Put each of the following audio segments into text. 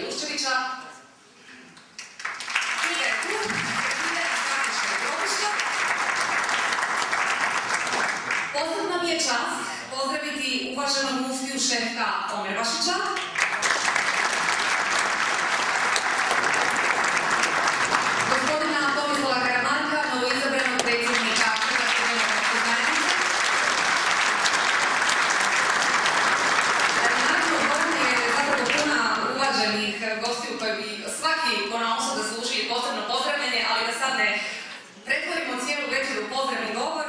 Jurčevića. Ide klub Repetitera Katničkog grobišta. Posebno mi je čast pozdraviti uvaženog muftiju Šefka Omerbašića, gospodina Tomislava Karamarka, novoizabranog predsjednika Hrvatske demokratske zajednice. Naravno, dvorana je zapravo puna uvaženih gostiju koji bi svaki ponaosob zaslužili posebno pozdravljanje, ali da sad ne pretvorimo cijelu večer u pozdravni govor,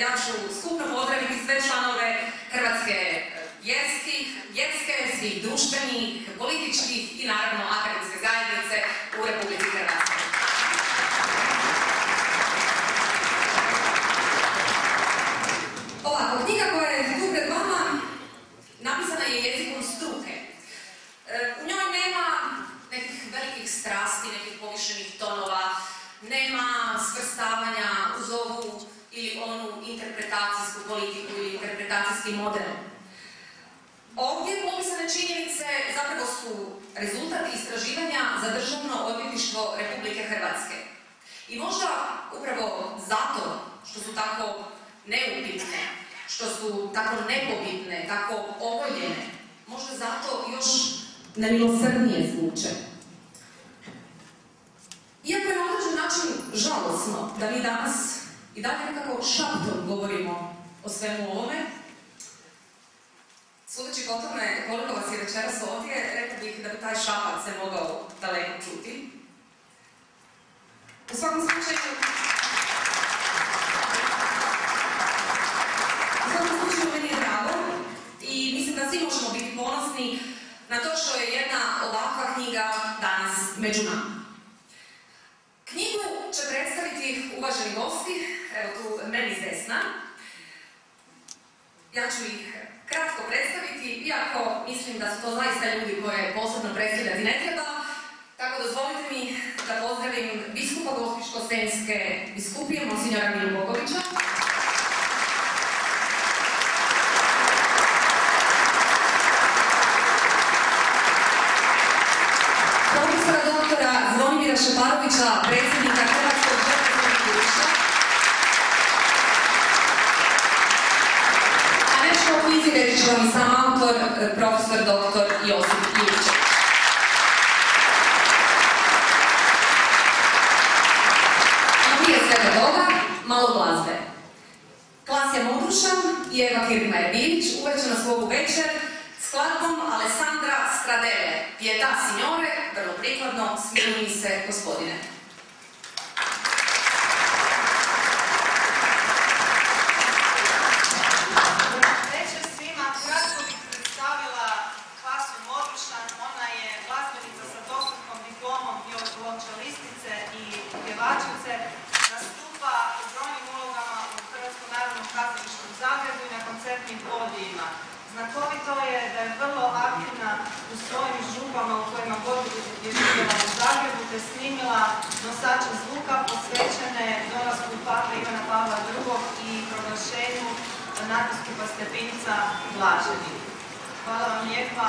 ja ću skupno pozdraviti sve članove Hrvatske vjerske, svih društvenih, političkih i naravno akademske zajednice u Republici Hrvatskoj. Ovako, knjiga koja je tu pred vama napisana je jezikom struke. U njoj nema nekih velikih strasti, nekih povišenih tonova, nema svrstavanja uz ovu ili onu interpretacijsku politiku ili interpretacijski model. Ovdje popisane činjenice zapravo su rezultat istraživanja za Državno odvjetništvo Republike Hrvatske. I možda upravo zato što su tako neupitne, što su tako nepobitne, tako ogoljene, možda zato još nemilosrdnije zvuče. Iako je na određen način žalosno da mi danas i dalje nekako šaptom govorimo o svemu ovome, sudeći po tome koliko vas je večeras ovdje, rekao bih da bi taj šapat se mogao daleko čuti. U svakom slučaju meni je drago i mislim da svi možemo biti ponosni na to što je jedna ovakva knjiga danas među nama. Knjigu će predstaviti uvaženi gosti, evo tu meni s desna. Ja ću ih kratko predstaviti, iako mislim da su to zaista ljudi koje posebno predstavljati ne treba. Tako dozvolite mi da pozdravim biskupa Gospićko-senjske biskupije, monsinjora Milu Bogovića. Profesora doktora Zvonimira Šeparovića, predsjednika Hrvatskog žrtvovnog društva. A nešto o knjizi reći će vam i sam autor, profesor doktor Josip Ilić. A prije svega toga, malo glazbe. Klasja Modrušan i Eva Kirkmajer-Bilić uveće nas u ovu večer skladbom Alessandra Stradele, Pietà Signore, vrlo prikladno, smiluj se, gospodine. Večer svima, kratko bih predstavila Klasju Modrušan. Ona je glazbenica sa doktorskom diplomom violončelistice i pjevačice. Nastupa u brojnim ulogama u Hrvatskom narodnom kazalištu u Zagrebu i na koncertnim podijima. Znakovito je da je vrlo aktivna u svojim župama u kojima god je živjela u Zagrebu, te snimila nosače zvuka posvećene dolasku Pape Ivana Pavla II. I proglašenju nadbiskupa Stepinca blaženim. Hvala vam lijepa.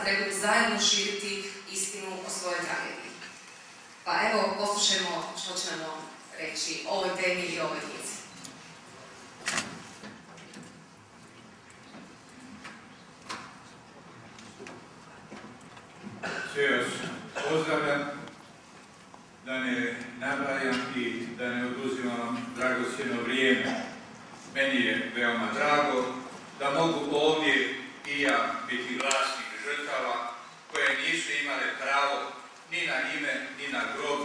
trebaju zajedno širiti istinu o svojoj tragediji. Pa evo, poslušajmo što će nam reći o ovoj temi i o ovoj knjizi. Sve vas pozdravljam, da ne nabrajam i da ne oduzimam vam dragocjeno vrijeme. Meni je veoma drago da mogu ovdje i ja biti glasnik žrtava koje nisu imale pravo ni na ime, ni na grob,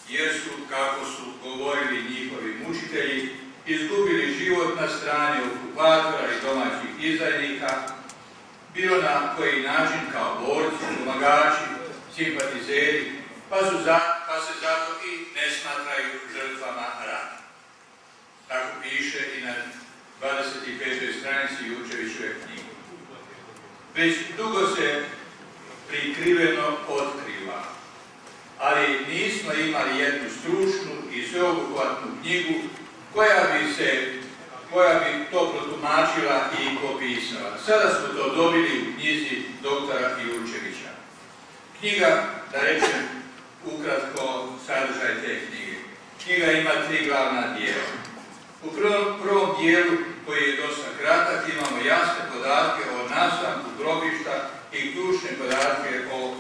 jer su, kako su govorili njihovi mučitelji, izgubili život na strani okupatora i domaćih izdajnika, bilo na koji način kao borci, pomagači, simpatizeri, pa se zato i ne smatraju žrtvama rata. Tako piše i na 25. stranici Jurčevićeve knjige. Već dugo se prikriveno otkriva, ali nismo imali jednu stručnu i sveobuhvatnu knjigu koja bi to protumačila i popisala. Sada smo to dobili u knjizi doktora Jurčevića. Knjiga, da rečem ukratko sadržaj te knjige. Knjiga ima 3 glavna dijela. U prvom dijelu, koji je dosta kratak, imamo jasne podatke o nastanku grobišta i ključne podatke o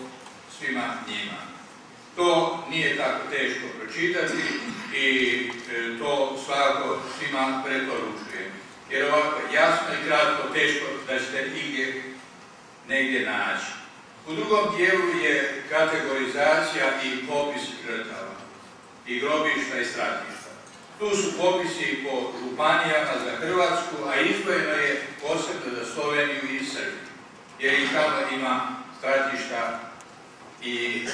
svima njima. To nije tako teško pročitati i to svakako svima preporučujem. Jer ovako jasno i kratko teško da ćete negdje naći. U drugom dijelu je kategorizacija i popis žrtava i grobišta i stratišta. Tu su popisi po županijama za Hrvatsku, a izdvojeno je posebno za Sloveniju i Srbiju, jer i tamo ima stratišta i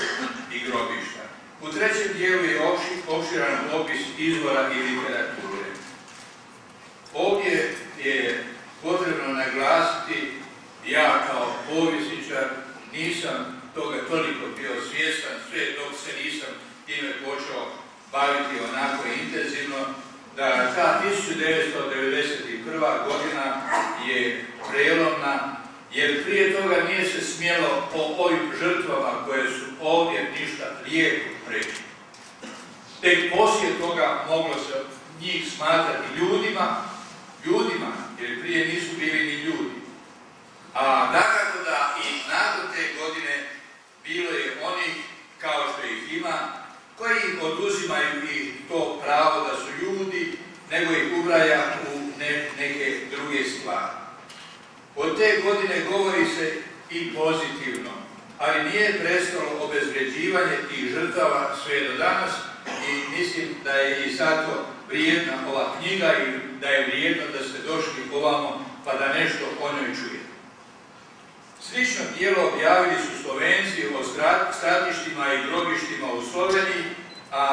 grobišta. U trećem dijelu je opširan popis izvora i literature. Ovdje je potrebno naglasiti, ja kao povjesničar nisam toga toliko bio svjestan, sve dok se nisam time počeo baviti onako intenzivno, da ta 1991. godina je prelomna, jer prije toga nije se smjelo o ovim žrtvama koje su ovdje ništa lijepo reći. Tek poslije toga moglo se njih smatrati ljudima, jer prije nisu bili ni ljudi. A dakako da i nakon te godine bilo je onih, kao što ih ima, koji oduzimaju i to pravo da su ljudi, nego ih ubraja u neke druge stvari. Od te godine govori se i pozitivno, ali nije prestalo obezvređivanje tih žrtava sve do danas i mislim da je i zato vrijedna ova knjiga i da je vrijedno da ste došli ovamo pa da nešto o njoj čujete. Slično djelo objavili su Slovenci o stratištima i grobištima u Sloveniji, a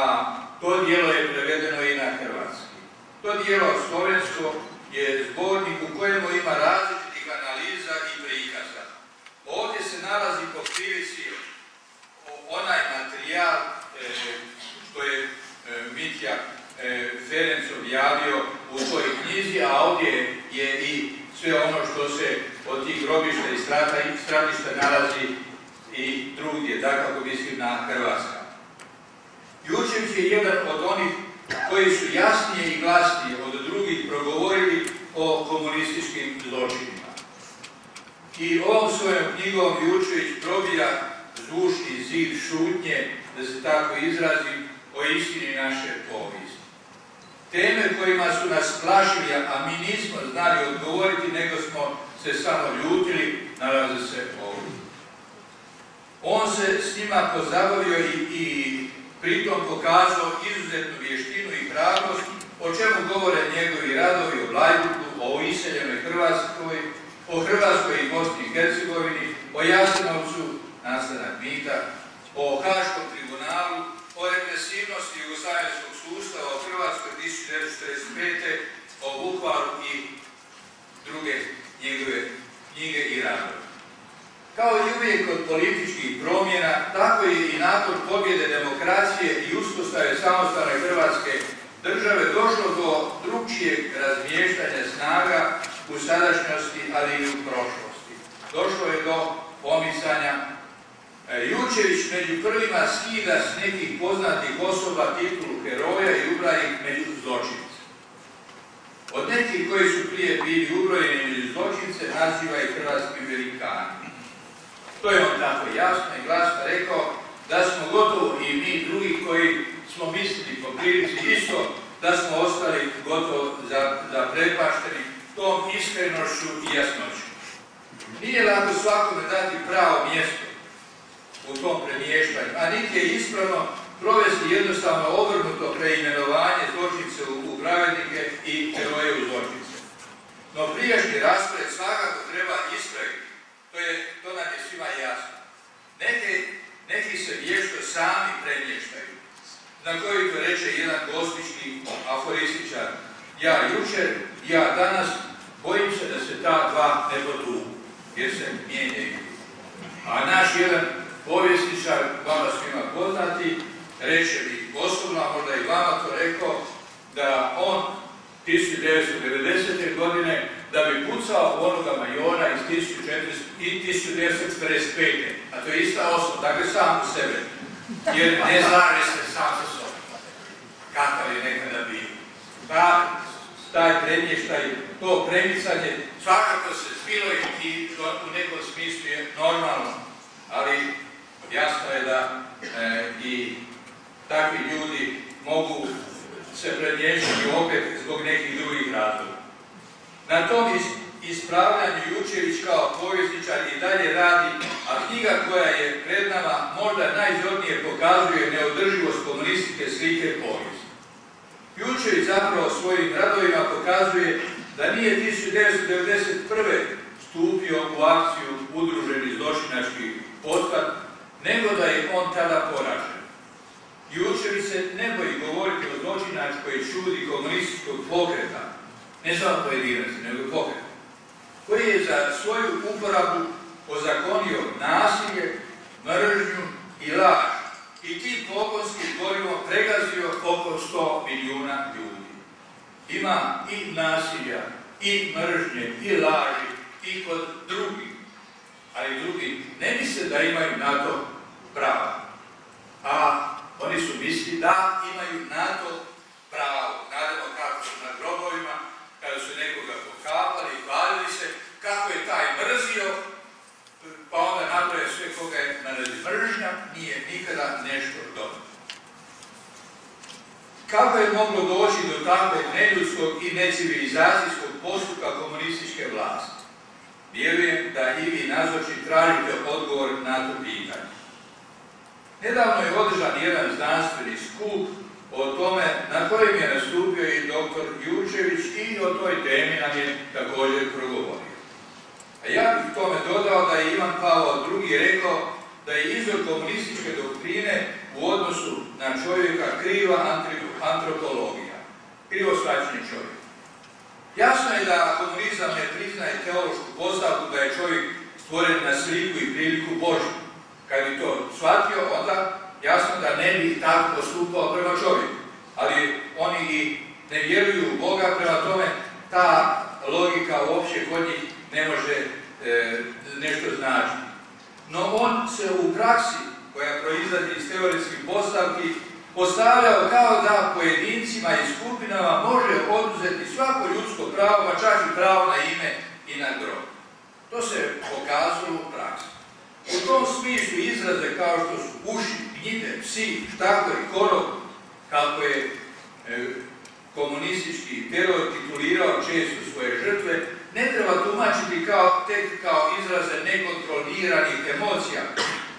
to djelo je prevedeno i na hrvatski. To djelo slovensko je zbornik u kojemu ima različitih analiza i prikaza. Ovdje se nalazi po prilici onaj materijal što je Mitja Ferenc objavio u toj knjizi, a ovdje je i sve ono što se od tih grobišta i stratišta nalazi i drugdje, dakako mislim na hrvatska. Jurčević je jedan od onih koji su jasnije i glasnije od drugih progovorili o komunističkim zločinima. I ovom svojom knjigom Jurčević probija zvučni zid šutnje, da se tako izrazim, o istini naše povijesti. Teme kojima su nas plašili, a mi nismo znali odgovoriti, nego smo se samo ljutili, nalaze se ovdje. On se s njima pozabavio i pritom pokazao izuzetnu vještinu i hrabrost, o čemu govore njegovi radovi o Bleiburgu, o iseljenoj Hrvatskoj, o Hrvatskoj i Bosni i Hercegovini, o Jasenovcu, nastanak mita, o Haškom tribunalu, o represivnosti jugoslavenskog sustava, o Hrvatskoj 1945. o Vukovaru i druge njegove knjige i radove. Kao i uvijek kod političkih promjena, tako je i nakon pobjede demokracije i uspostave samostalne Hrvatske države došlo do drugčijeg razmještanja snaga u sadašnjosti, ali i u prošlosti. Došlo je do pomicanja. Jurčević među prvima skida s nekih poznatih osoba titulu heroja i ubraja ih među zločince. Od nekih koji su prije bili ubrojeni među zločince naziva i hrvatski velikani. To je on tako jasno i glasno rekao da smo gotovo i mi drugi koji smo mislili po prilici isto da smo ostali gotovo zaprepašteni tom iskrenošću i jasnoću. Nije lako svakome dati pravo mjesto u tom premještanju, a niti je ispravno provesti jednostavno obrnuto preimenovanje zločince u pravednike i heroje u zločince. No prijašnji raspored svakako treba ispraviti, to nam je svima jasno. Neki se vješto sami premještaju, na koji to reče jedan gostički aforističar. Ja jučer, ja danas, bojim se da se ta dva ne potuku, jer se mijenjaju. A naš jedan povjesničar, vama svima poznati, reče mi osobno, a možda i vama to rekao, da on 1990. godine da bi pucao onoga majora iz 1945. A to je ista osoba, dakle sam u sebe, jer ne slaže se sam sa sobom. Kakav je nekada bio. Taj premještaj, to premicanje, svakako se zbilo i u nekom smislu je normalno, ali jasno je da i takvi ljudi mogu se premještati opet zbog nekih drugih razloga. Na tom ispravljanju Jurčević kao povjesničar i dalje radi, a knjiga koja je pred nama možda najzornije pokazuje neodrživost komunističke slike povijesti. Jurčević zapravo svojim radovima pokazuje da nije 1991. stupio u akciju udruženi zločinački pothvat, nego da je on tada poražen. Jurčević se ne boji govoriti o zločinačkoj čudi komunističkog pokreta, ne samo pojedinaca, nego pokreta, koji je za svoju uporabu ozakonio nasilje, mržnju i laž i tim pogonskim gorivom pregazio oko 100 milijuna ljudi. Ima i nasilja, i mržnje, i laži, i kod drugih, ali drugi ne misle da imaju na to pravo, a oni su mislili da imaju na to pravo. Nadamo kako su na grobovima, kada su nekoga pokapali, hvalili se, kako je taj mrzio, pa onda nabraju sve koga je naredio. Mržnja nije nikada nešto dobro. Kako je moglo doći do takvog neljudskog i necivilizacijskog postupka komunističke vlasti? Vjerujem da i vi nazočni tražite odgovor na to pitanje. Nedavno je održan jedan znanstveni skup o tome na kojem je nastupio i dr. Jurčević i o toj temi nam je također progovorio. A ja bih tome dodao da je Ivan Pavao II. Rekao da je izvor komunističke doktrine u odnosu na čovjeka kriva antropologija, krivo shvaćanje čovjeka. Jasno je da komunizam ne priznaje teološku postavku da je čovjek stvoren na sliku i priliku Božju. Kad bi to shvatio, onda jasno da ne bi tako postupao prema čovjeku. Ali oni i ne vjeruju u Boga, prema tome ta logika uopće kod njih ne može nešto značiti. No on se u praksi, koja proizlazi iz teoretskih postavki, postavljao kao da pojedincima i skupinama može oduzeti svako ljudsko pravo, pa čak i pravo na ime i na grob. To se pokazalo u praksi. U tom smislu izraze kao što su uši, gnjide, psi, štakori, korov, kako je komunistički teror titulirao često svoje žrtve, ne treba tumačiti tek kao izraze nekontroliranih emocija,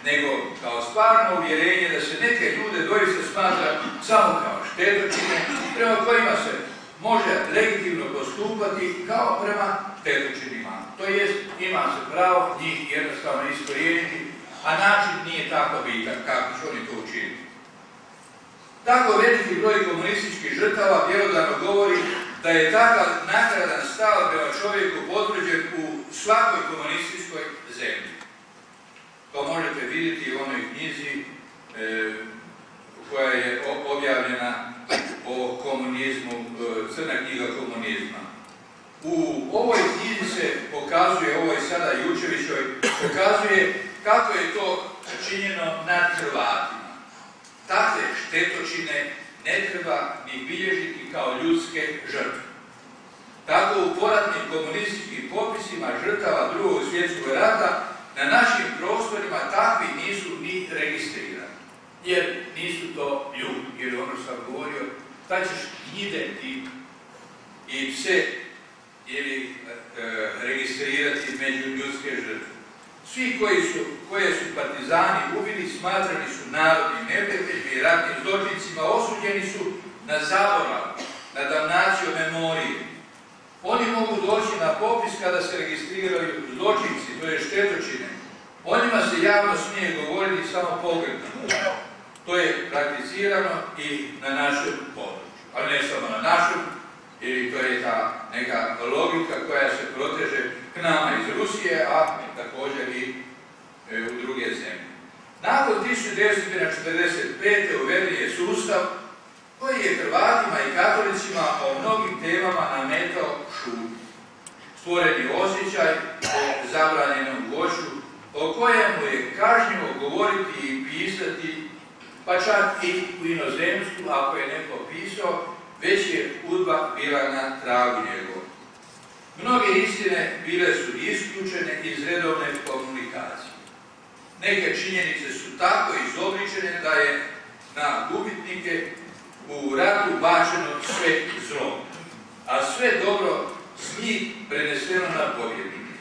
nego kao stvarno uvjerenje da se neke ljude doista smatra samo kao štetočine, prema kojima se može legitimno postupati kao prema štetočinima. To jest, ima se pravo njih jednostavno iskorijeniti, a način nije tako bitan kako će oni to učiniti. Tako veliki broj komunističkih žrtava bjelodano govori da je takav nakaradan stav prema čovjeku potvrđen u svakoj komunističkoj zemlji. To možete vidjeti u onoj knjizi koja je objavljena o komunizmu, crna knjiga komunizma. U ovoj knjizi se pokazuje, ovoj sada Jurčevićoj, pokazuje kako je to činjeno nad Hrvatima. Takve štetočine ne treba ni bilježiti kao ljudske žrtve. Tako u poratnim komunističkim popisima žrtava Drugog svjetskog rata na našim prostorima takvi nisu ni registrirani. Jer nisu to ljudi. Jer ono što sam govorio, šta ćeš gnjide i pse ili registrirati među ljudske žrtve. Svi koje su partizani ubili smatrani su narodnim neprijateljima i ratnim zločincima, osuđeni su na zaborav, na damnaciju memorije. Oni mogu doći na popis kada se registriraju zločinci, to je štetočine. O njima se javno smije govoriti samo pogrebno. To je prakticirano i na našem području, ali ne samo na našem, jer to je ta neka logika koja se proteže k nama iz Rusije, a također i u druge zemlje. Nakon 1945. uveden je sustav koji je Hrvatima i katolicima o mnogim temama nametao šutnju. Stvoren je osjećaj o zabranjenom voću, o kojemu je kažnjivo govoriti i pisati, pa čak i u inozemstvu, ako je neko pisao, već je udba bila na tragu njegov. Mnoge istine bile su isključene iz redovne komunikacije. Neke činjenice su tako izobličene da je na gubitnike u ratu bačeno sve zlo, a sve dobro s njih preneseno na pobjednike.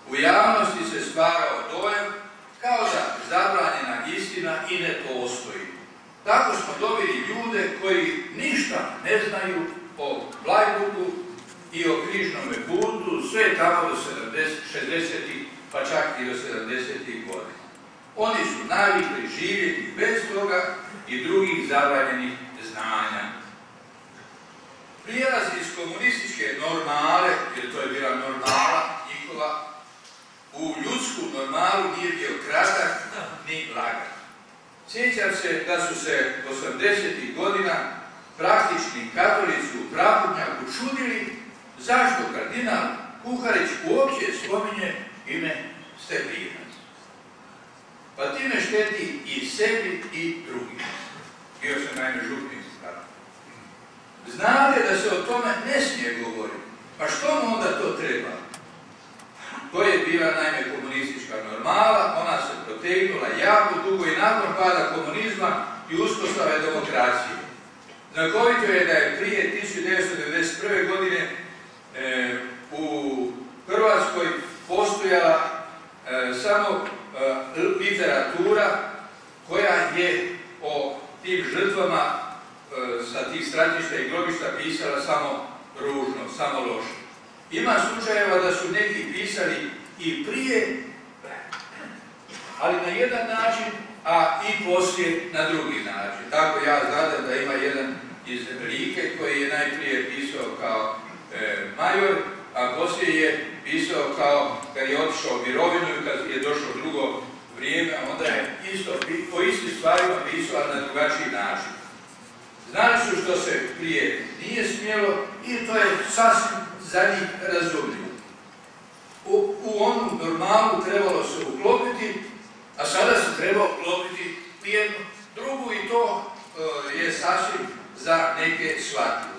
U javnosti se stvarao dojam kao da zabranjena istina i ne postoji. Tako smo dobili ljude koji ništa ne znaju o Bleiburgu i o križnome putu, sve tamo do 60-ih, pa čak i do 70-ih godina. Oni su navikli živjeti bez toga i drugih zabranjenih znanja. Prijelaz iz komunističke normale, jer to je bila normala njihova, u ljudsku normalu nije bio kratak ni lagan. Sjećam se da su se 80-ih godina praktični katolici u Prapunjaku čudili zašto kardinal Kuharić uopće spominje ime Stepinac. Pa time šteti i sebi i drugim. Bio sam naime župnik. Znate da se o tome ne smije govoriti. Pa što mu onda to treba? To je bila naime komunistička normala, ona se protegnula jako dugo i nakon pada komunizma i uspostave demokracije. Znakovito je da je prije 1991. godine u Hrvatskoj postojala samo literatura koja je o tim žrtvama sa tih stratišta i grobišta pisala samo ružno, samo loše. Ima slučajeva da su neki pisali i prije, ali na jedan način, a i poslije na drugi način. Tako ja znam da ima jedan iz Like koji je najprije pisao kao major, a poslije je pisao kao kad je otišao u mirovinu i kad je došlo drugo vrijeme, onda je isto po istim stvarima pisao, ali na drugačiji način. Znali su što se prije nije smjelo i to je sasvim za njih razumljivo. U onu normalu trebalo se uklopiti, a sada se treba uklopiti u jednu drugu i to je sasvim za neke shvatljivo.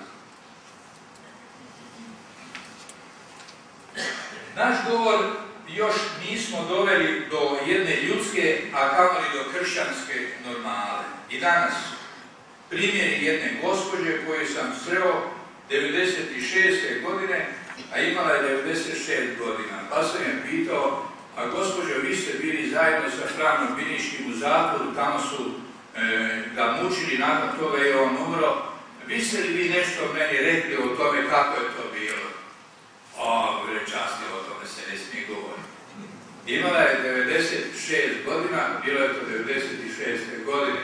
Naš govor još nismo doveli do jedne ljudske, a kamoli do kršćanske normale. I danas primjeri jedne gospođe koju sam sreo 96. godine, a imala je 96 godina. Pa sam je pitao, a gospođo, vi ste bili zajedno sa Franom Biniškim u zatvoru, tamo su ga mučili, nakon toga je on umro. Biste li vi nešto meni rekli o tome kako je to bilo? Bre, časti, o tome se ne smije govoriti. Imala je 96 godina, bilo je to 96. godine.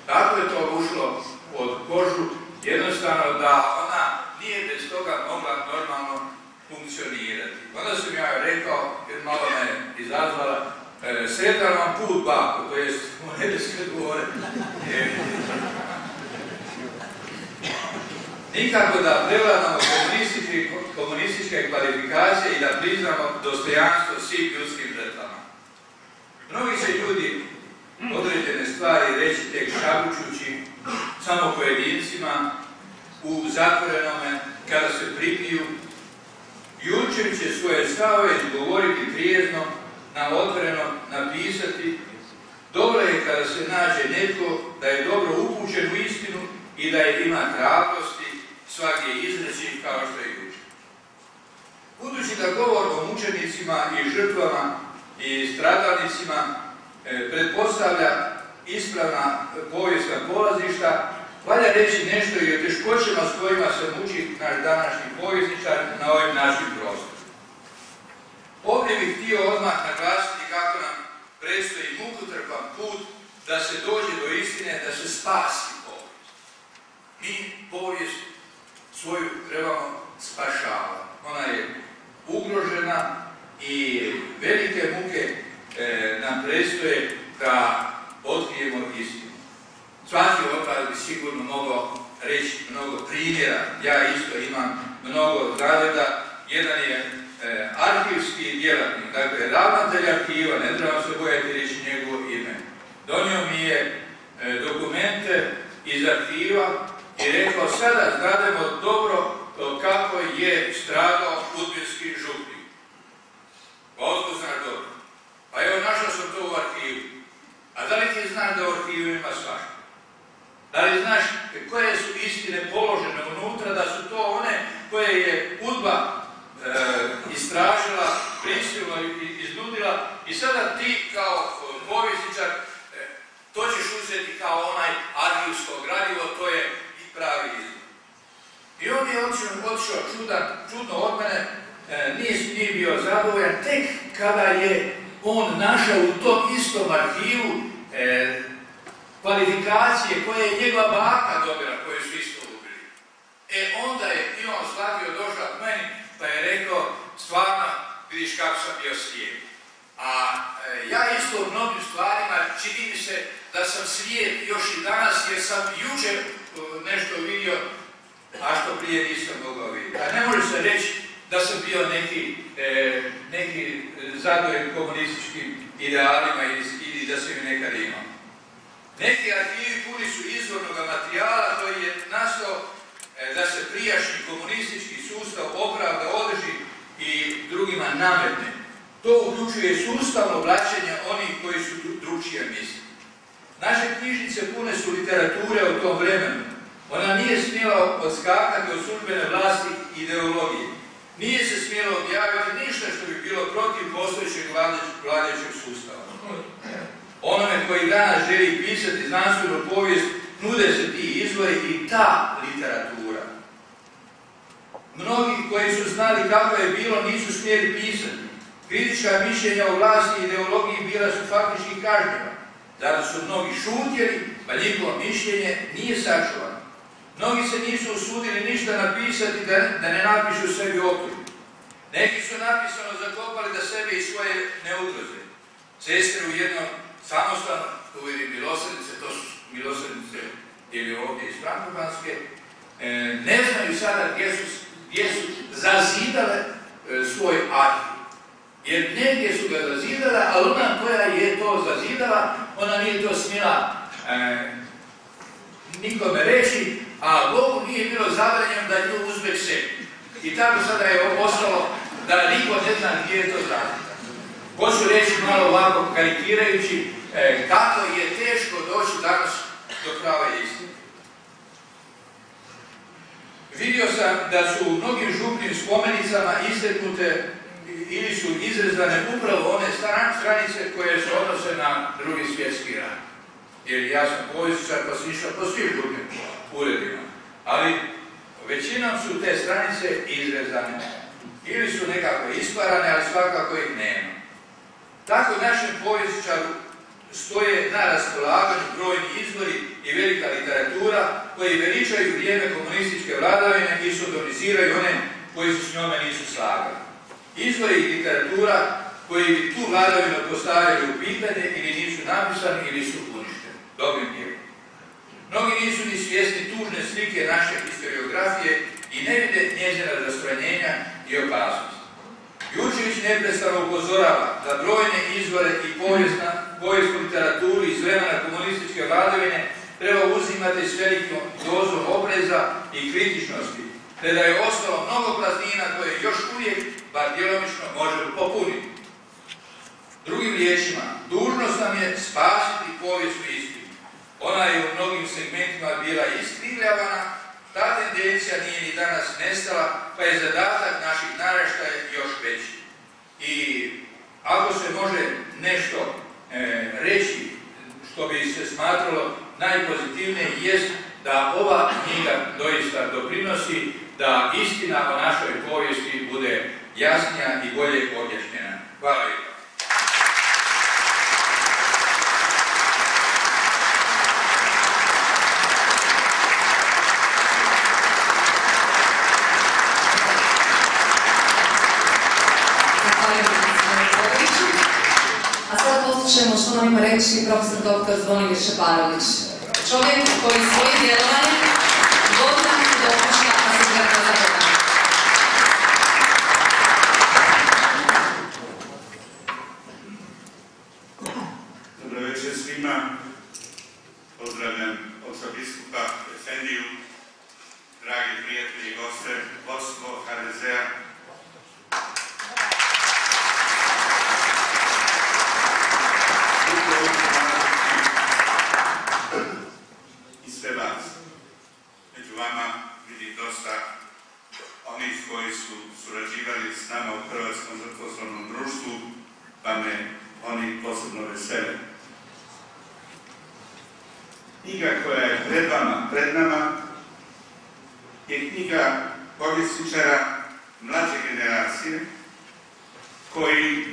Tako je to ušlo pod kožu, jednostavno da ona nije bez toga mogla normalno funkcionirati. Onda sam ja rekao, jer malo me izazvala, sretan vam put, bako, to jest u nebeske dvore. Nikako da prevladamo komunističke da priznamo dostojanstvo svih ljudskim žrtvama. Mnogi će ljudi određene stvari reći tek šapućući, samo pojedincima, u zatvorenome, kada se pripiju. Jurčević će svoje stavove izgovoriti trijezno, na otvoreno napisati. Dobro je kada se nađe netko da je dobro upućen u istinu i da je ima hrabrosti svagdje izreći kao što je Jurčević. Budući da govor o mučenicima i žrtvama i stradalnicima pretpostavlja ispravna povijesna polazišta, valja reći nešto i o teškoćama s kojima se muči naš današnji povjesničar na ovim našim prostorima. Ovdje bih htio odmah naglasiti kako nam predstoji mukotrpan put da se dođe do istine, da se spasi povijest. Mi povijest svoju trebamo spašavati. Ona je ugrožena i velike muke nam predstoje da otkrijemo istinu. Svaki od vas bi sigurno mogao reći mnogo primjera. Ja isto imam mnogo zagleda. Jedan je arhivski djelatnik, dakle ravnatelj arhiva, ne trebam se bojati reći njegovo ime. Donio mi je dokumente iz arhiva i rekao sada znademo dobro kako je stradao udbinski župnik. Pa otko znaš dobro? Pa evo našao sam to u arhivu. A da li ti znaš da u arhivu ima svašta? Da li znaš koje su istine položene unutra, da su to one koje je UDBA istražila, prisilila i iznudila i sada ti kao povjesničar to ćeš uzeti kao onaj arhivsko gradivo, to je i pravi izgled. I on je otišao čudno od mene, nije bio zadovoljan, tek kada je on našao u tom istom arhivu kvalifikacije koje je njegova baka dobila, koje su isto ubili. Onda je i on slavio došao k meni, pa je rekao, stvarno, vidiš kako sam bio slijep. A ja isto u mnogim stvarima čini mi se da sam slijep još i danas, jer sam jučer nešto vidio, a što prije nisam mogao vidjeti. A ne može se reći da sam bio neki zadovoljen komunističkim idealima ili da sam i nekad imao. Neki arhivi puni su izvornog materijala koji je nastao da se prijašnji komunistički sustav opravda, održi i drugima nametne. To uključuje sustavno vraćanje onih koji su drugčije misli. Naše knjižnice pune su literature o tom vremenu. Ona nije smjela odskakati od službene vlasti i ideologije. Nije se smjelo objaviti ništa što bi bilo protiv postojećeg vladajućeg sustava. Onome koji danas želi pisati znanstvenu povijest, nude se ti izvori i ta literatura. Mnogi koji su znali kako je bilo nisu smjeli pisati. Kritička mišljenja o vlasti i ideologiji bila su faktički kažnjena. Zato su mnogi šutjeli, pa njihovo mišljenje nije sačuvano. Mnogi se nisu usudili ništa napisati da ne napišu sebi optužbu. Neki su napisano zakopali da sebe i svoje ne ugroze. Sestre u jednom samostanu, tu vidim milosrdnice, to su milosrdnice ili ovdje iz Frankopanske, ne znaju sada gdje su zazidale svoj arhiv. Jer negdje su ga zazidale, ali ona koja je to zazidala, ona nije to smjela nikome reći, a Bogu nije bilo zabranjeno da nju uzme sebi. I tako sada je ostalo da niko ne zna gdje je to zazidala. Hoću reći malo ovako karikirajući kako je teško doći danas do prave istine. Vidio sam da su u mnogim župnim spomenicama istaknute ili su izrezane upravo one stranice koje se odnose na Drugi svjetski rat. Jer ja sam povjesničar pa sam išao po svim župnim uredima. Ali većinom su te stranice izrezane. Ili su nekako isparane, ali svakako ih nema. Tako našem povjesničaru stoje na raspolaganju brojni izvori i velika literatura koji veličaju vrijeme komunističke vladavine i sotoniziraju one koji su s njome nisu slagali. Izvori i literatura koji bi tu vladavinu postavljali u pitanje ili nisu napisani ili su uništeni. Dobrim dijelom. Mnogi nisu ni svjesni tužne slike naše historiografije i ne vide njezina zastranjenja i opasnosti. neprestano upozorava da brojne izvore i povijesnu literaturu iz vremena komunističke vladavine treba uzimati s velikom dozom opreza i kritičnosti, te da je ostalo mnogo praznina koje još uvijek, bar djelomično, može popuniti. Drugim riječima, dužnost nam je spasiti povijesnu istinu. Ona je u mnogim segmentima bila iskrivljavana, ta tendencija nije ni danas nestala, pa je zadatak naših naraštaja još veći. I ako se može nešto reći što bi se smatralo najpozitivnije, jest da ova knjiga doista doprinosi da istina o našoj povijesti bude jasnija i bolje objašnjena. Hvala lijepa. A sada poslušajmo što nam ima reći profesor dr. Zvonimir Šeparović. Čovjek koji svojim djelovanjem godinama dopušta da se gleda za godina. Dobro večer svima. Pozdravljam oca biskupa Efendiju, dragi prijatelji i goste, vodstvo HDZ-a. I sve vas. Među vama vidim dosta onih koji su surađivali s nama u Hrvatskom zrakoplovnom društvu, pa me oni posebno vesele. Knjiga koja je pred nama, je knjiga povjesničara mlađe generacije koji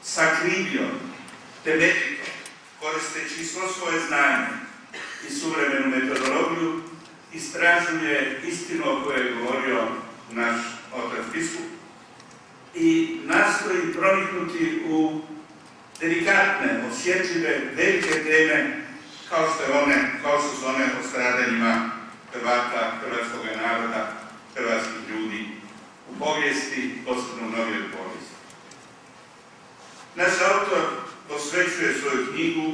sakrivio, temeljito, koristeći svo svoje znanje i suvremenu metodologiju, istražuje istinu o kojoj je govorio naš otac biskup i nastoji proniknuti u delikatne, osjetljive, velike teme kao što su one o stradanjima Hrvata, hrvatskog naroda, hrvatskih ljudi u povijesti, posebno u novijoj povijesti. Naš autor posvećuje svoju knjigu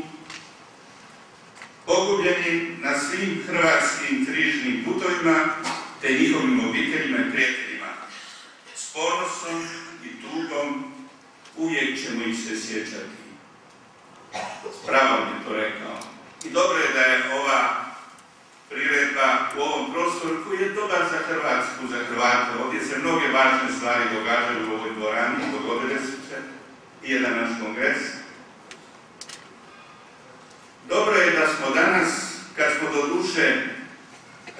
pogubljenim na svim hrvatskim križnim putovima te njihovim obiteljima i prijateljima. S ponosom i tugom uvijek ćemo ih se sjećati. S pravom je to rekao. I dobro je da je ova priredba u ovom prostoru koji je dobar za Hrvatsku, za Hrvate. Ovdje se mnoge važne stvari događaju u ovoj dvorani, dogodile su se i jedan naš kongres. Dobro je da smo danas, kad smo do duše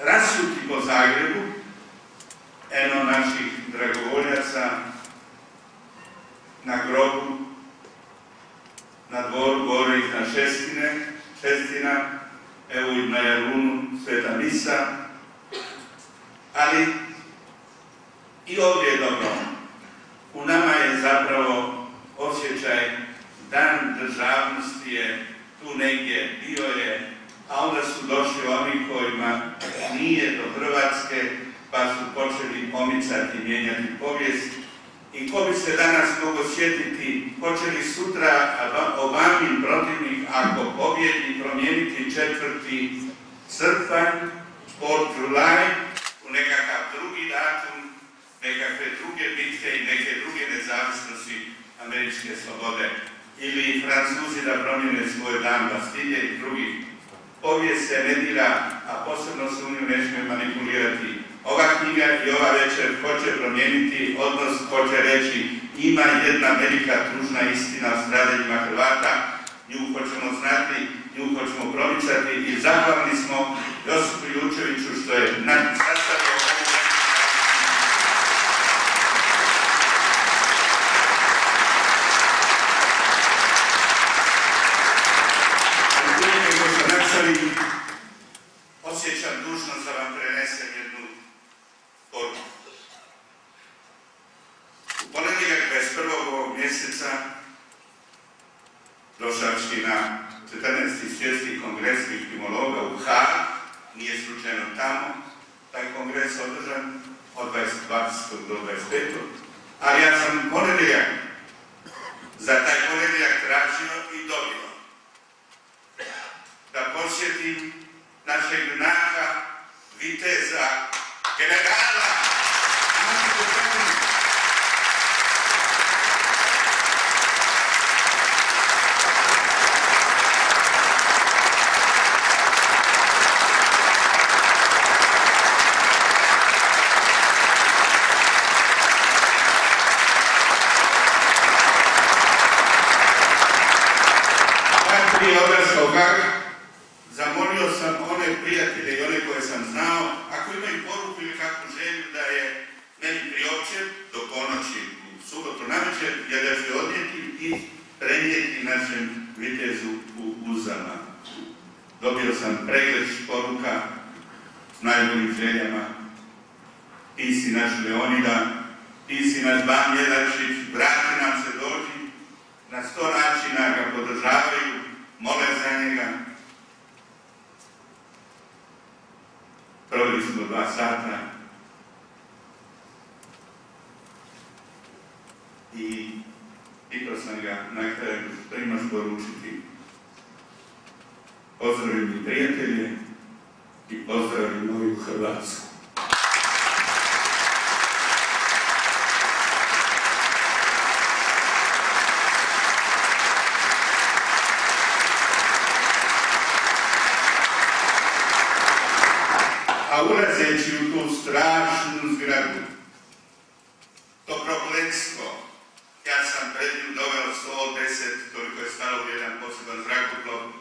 rasuti po Zagrebu, eno naših dragovoljaca na grobu, na dvoru Borih na Šestina, evo i na Jarunu, Sveta Misa, ali i ovdje je dobro. U nama je zapravo osjećaj dan državnosti je tu negdje, bio je, a onda su došli oni kojima nije do Hrvatske, pa su počeli omicati i mijenjati povijest. I ko bi se danas mogo sjetiti, hoće li sutra Obamin protivnik, ako pobjedi, promijeniti 4. srpanj, 4. July, u nekakav drugi datum, nekakve druge bitke i neke druge nezavisnosti američke slobode. Ili Francuzi da promijene svoj dan Bastilje i drugih. Povijest se ne dira, a posebno se u nju ne smije manipulirati. Ova knjiga i ova večer hoće promijeniti odnos, hoće reći ima jedna velika tužna istina o stradanjima Hrvata, nju hoćemo znati, nju hoćemo promicati i zahvalni smo Josipu Jurčeviću što je nastavio ovu osjećam dužnost da vam prenesem jednu poruku. U ponedjeljak 21. ovog mjeseca, došavši na 14. svjetski kongres viktimologa u Haag, nije slučajno tamo, taj kongres održan od 20. do 25. Ali ja sam ponedjeljak, za taj ponedjeljak tražio i dobio. Da posjetim našeg junaka, viteza, generala, Antu Pavelića. Prije odrašao kako, zamolio sam one prijatelje i one koje sam znao, ako imaju poruku ili kakvu želju da je meni priopće do ponoći u subotu navečer, ja da ću odnijeti i prenijeti našem vitezu u Uzama. Dobio sam pregled poruka s najboljim željama. Ti si naš Leonida, ti si naš Ban Jedačić, vrati nam se, dođi. Na 100 načina ga podržavaju, mole za njega. Proveli smo 2 sata i pitao sam ga na kraju što imaš poručiti. Pozdravim i prijatelje i pozdravim moju Hrvatsku. A ulazeći u tu strašnu zgradu, to prokletstvo, ja sam pred nju doveo 110, toliko je stalo jedan poseban zrakoplov,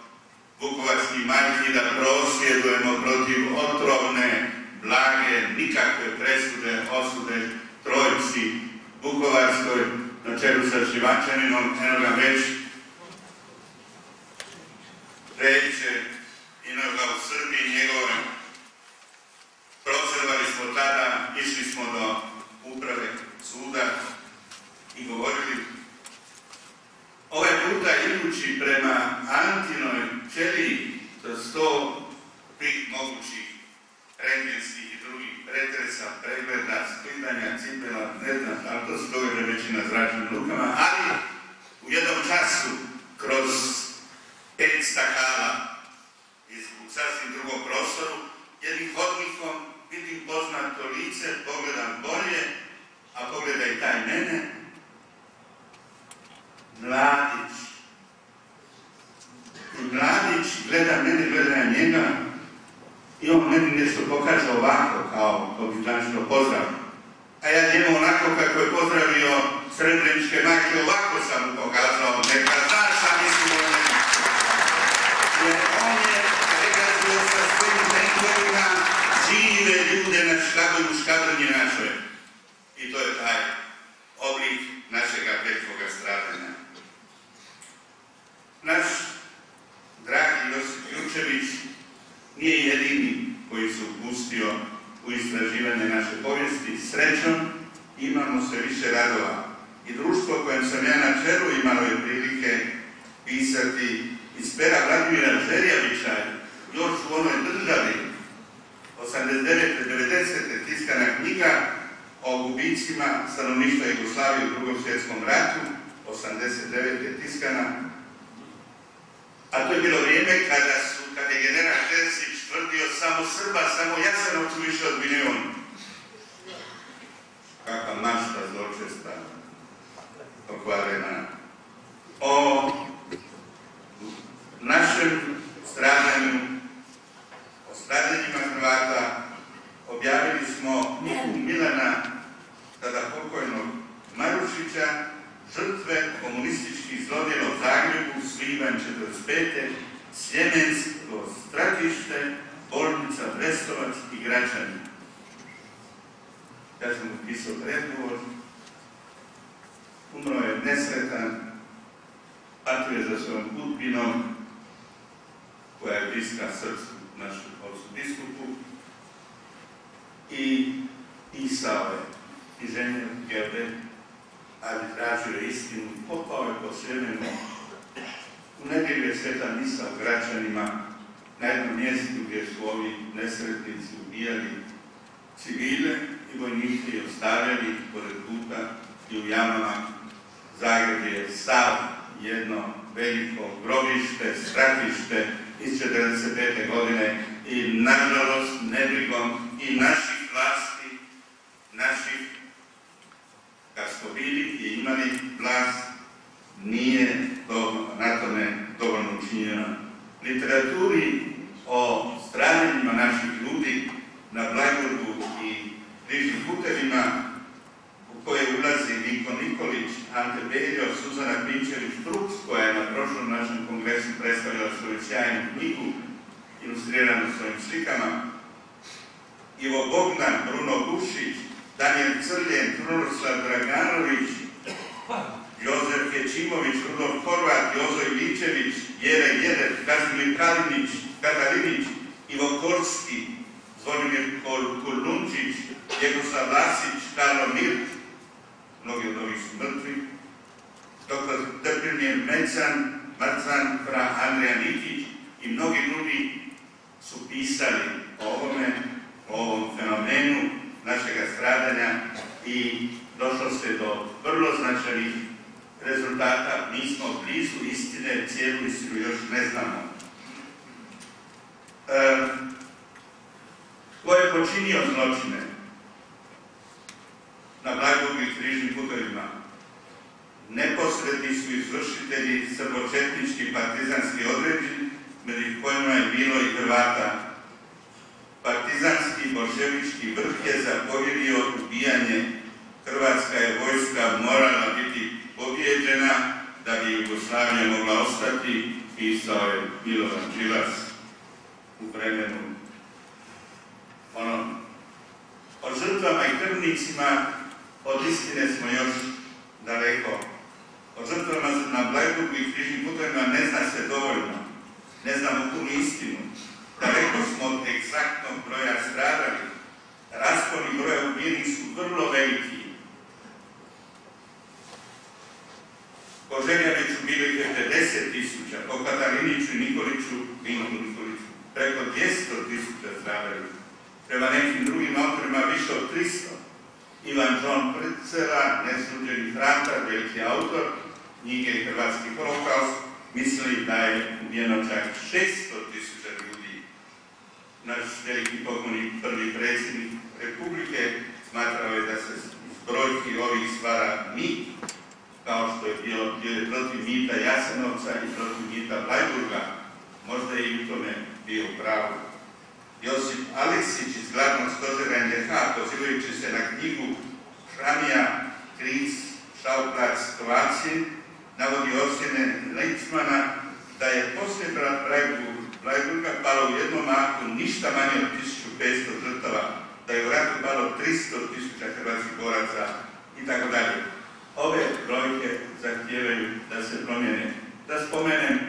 vukovarskih majki, da prosvjedujemo protiv otrovne, blage, nikakve presude, osude trojici vukovarskoj, na čelu sa Šivančaninom, eno ga već reće, eno ga u Srbiji njegove. Prosvjedovali smo tada, išli smo do uprave suda i govorili ovaj puta idući prema Antinoj ćeliji za 100 tih mogućih rentgenskih i drugih pretresa, pregleda, sklidanja, cipela, ne znam, ali to se događa već i na zračnim lukama, ali u jednom času kroz 5 stakala u sasvim drugom prostoru, jednim hodnikom vidim poznato lice, pogledam bolje, a pogledaj taj mene, Mladić. I Mladić gleda mene, gleda njega i on meni nešto pokaže ovako, kao običajno pozdrav. A ja njemu onako kako je pozdravio srebreničke majke, ovako sam mu pokazao, neka znaš šta mislim o meni. Jer on je pregazio sa svojim tenkovima žive ljude na škabrnji našoj. I to je taj oblik našega petkoga stradanja. Naš dragi Josip Jurčević nije jedini koji se upustio u istraživanje naše povijesti. Srećom imamo sve više radova. I društvo kojem sam ja na čelu imalo je prilike pisati iz pera Vladimira Žerjavića, još u onoj državi, 89-90. tiskana knjiga o gubicima stanovništva Jugoslavije u Drugom svjetskom ratu, 89. tiskana. A to je bilo vrijeme kad je general Terzić tvrdio samo Srba, samo Jasenovcu više od milijuna. Kakva mašta zločesta, pokvarena. O našem stradanju, o stradanjima Hrvata objavili smo knjigu Milana, tada pokojnog Marušića, Žrtve komunističkih zlodjela u Zagrebu, svibanj 45. Sljemensko stratište, bolnica Brestovac i Gračani. Ja sam upisao predgovor, umro je nesretan, patuje za svojom Kutbinom, koja je bliska srcu našem ocu biskupu, i pisao je inženjer geodet, ali tražio je istinu, popao je po Sljemenu. U nedjelju je sveta misa u Gračanima, na jednom mjestu gdje su ovi nesretnici ubijali civile i vojnike i ostavljali pored puta i u jamama. Zagreb je sav jedno veliko grobište, stratište iz 1945. godine i nažalost nebrigom i naših vlasti, kad smo bili i imali vlast, nije na tome dovoljno učinjeno. Literaturi o stradanjima naših ljudi na Bleiburgu i bližnjim putevima u koje ulazi Niko Nikolić, Ante Beljo, Suzana Pinčević-Truks, koja je na prošlom našem kongresu predstavila svoju sjajnu knjigu, ilustriranu svojim slikama, Ivo Bogdan, Bruno Bušić, Daniel Crljen, Krunoslav Draganović, Jozef Kečimović, Rudolf Horvat, Jozo Iličević, Jere Jerev, Kazimir Katalinić, Ivo Korski, Zvonimir Kurlunčić, Jegoslav Lasić, Karlo Mirt, mnogi od ovih su mrtvi, dr. Trpimir Marcan, fra Andrija Nikić i mnogi drugi su pisali o ovom fenomenu našega stradanja i došlo se do vrlo značajnih rezultata. Mi smo blizu istine, cijelu istinu još ne znamo. Ko je počinio zločine na Bleiburgu i križnim putovima? Neposredni su izvršitelji srbočetnički partizanski određeni, među kojima je bilo i Hrvata. Partizanski bolševički vrh je zapovjedio ubijanje. Hrvatska je vojska morala biti pobijeđena da bi Jugoslavija mogla ostati, pisao je Milovan Đilas u vremenu. O žrtvama i krvnicima od istine smo još daleko. O žrtvama na Bleiburgu i križnim putovima ne zna se dovoljno. Ne znamo punu istinu. Daleko smo od egzaktnog broja stradali. Rasponi broja ubijenih su vrlo veliki. Po Željaviću bilo ih je 50.000, po Kataliniću i Nikoliću, preko 200.000 stradali. Prema nekim drugim autorima više od 300. Ivan John Prcela, nesuđeni Frantar, veliki autor, knjige i Hrvatski holokaust, misli da je ubijeno čak 600.000 ljudi. Naš veliki pokojni prvi predsjednik Republike smatrao je da se iz brojki ovih stvara mit, kao što je bilo protiv mita Jasenovca i protiv mita Bleiburga. Možda je i u tome bio pravu. Josip Aleksić iz glavnog stožera NDH, pozivajući se na knjigu Šramija, Kriz, Šauplac, Kroacije, navodi ocjene Leitzmana da je poslije Bleiburga palo u jednom mahu ništa manje od 1500 žrtava, da je u ratu palo 300.000 hrvatskih boraca itd. Ove brojke zahtijevaju da se promijene. Da spomenem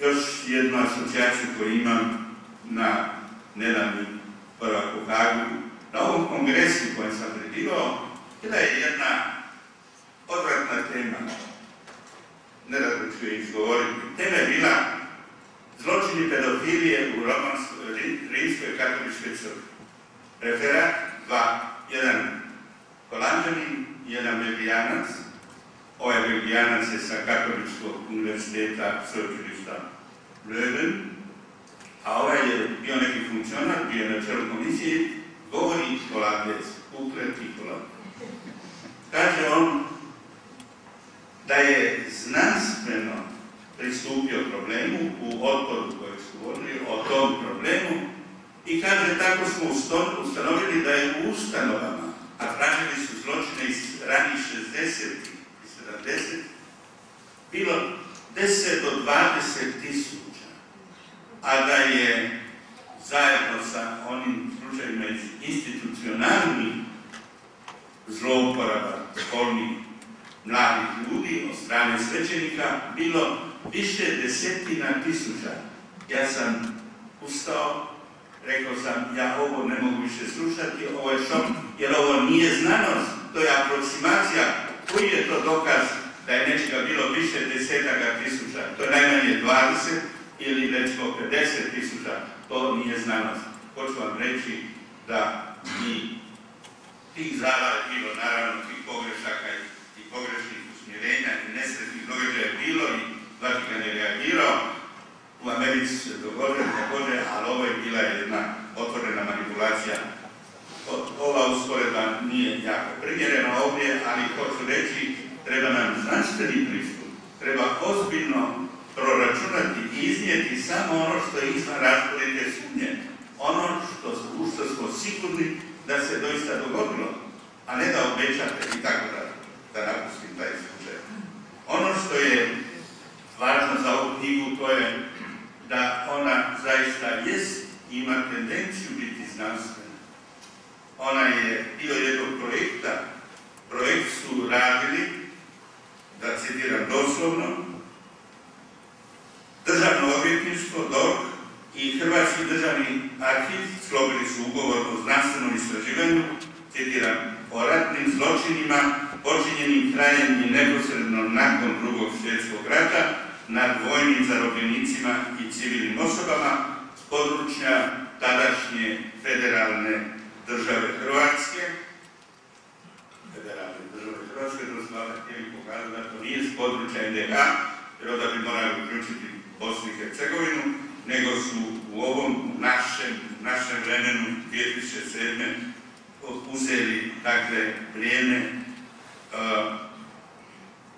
još jednu asocijaciju koju imam na nedavni boravak u Hagu. Na ovom kongresu kojem sam predivao, bila je jedna odvratna tema. Nerado ću je izgovoriti. Tema je bila zločini pedofilije u Rimskoj katoličkoj crkvi. Referat dva, jedan Holanđanin i jedan Belgijanac. Ovaj Belgijanac je sa Katoličkog univerziteta sveučilišta Leuven, a ovaj je bio neki funkcionar, bio na čelu komisije, govori Holandec, ukleti Holandec. Kaže on da je znanstveno pristupio problemu u otporu kojeg su govorili o tom problemu i kaže tako smo ustanovili da je u ustanovama, a tražili su zločine iz ranih 60. i 70. bilo 10 do 20.000, a da je zajedno sa onim slučajima iz institucionalnih zlouporaba spolnih mladih ljudi od strane svećenika bilo više desetina tisuća. Ja sam ustao, rekao sam, ja ovo ne mogu više slušati, ovo je šok, jer ovo nije znanost, to je aproksimacija. Koji je to dokaz da je nečega bilo više desetaka tisuća? To je najmanje 20 ili recimo 50.000, to nije znanost. Hoću vam reći da mi tih zala je bilo, naravno, tih pogrešaka i pogrešnih usmjerenja i nesretnih događaja je bilo i Vatikan je reagirao. U Americi se dogodilo također, ali ovo je bila jedna otvorena manipulacija. Ova usporedba nije jako primjerena ovdje, ali hoću reći, treba nam znanstveni pristup, treba ozbiljno proračunati i iznijeti samo ono što je izvan raspolite sumnje, ono što smo sigurni da se doista dogodilo, a ne da obećate i tako da napustim taj slučaj. Ono što je važno za ovu knjigu, to je da ona zaista jest, ima tendenciju biti znanstvena. Ona je dio jednog projekta. Projekt su radili, da citiram doslovno, Državno odvjetništvo, DORH i Hrvatski državni arhiv sklopili su ugovor o znanstvenom istraživanju, citiram, o ratnim zločinima počinjenim krajem i neposredno nakon Drugog svjetskog rata nad vojnim zarobljenicima i civilnim osobama s područja tadašnje federalne države Hrvatske. To smo htjeli pokazati da to nije s područja NDH, jer onda bi morali uključiti Bosnu i Hercegovinu, nego su u ovom našem vremenu 2007. uzeli vrijeme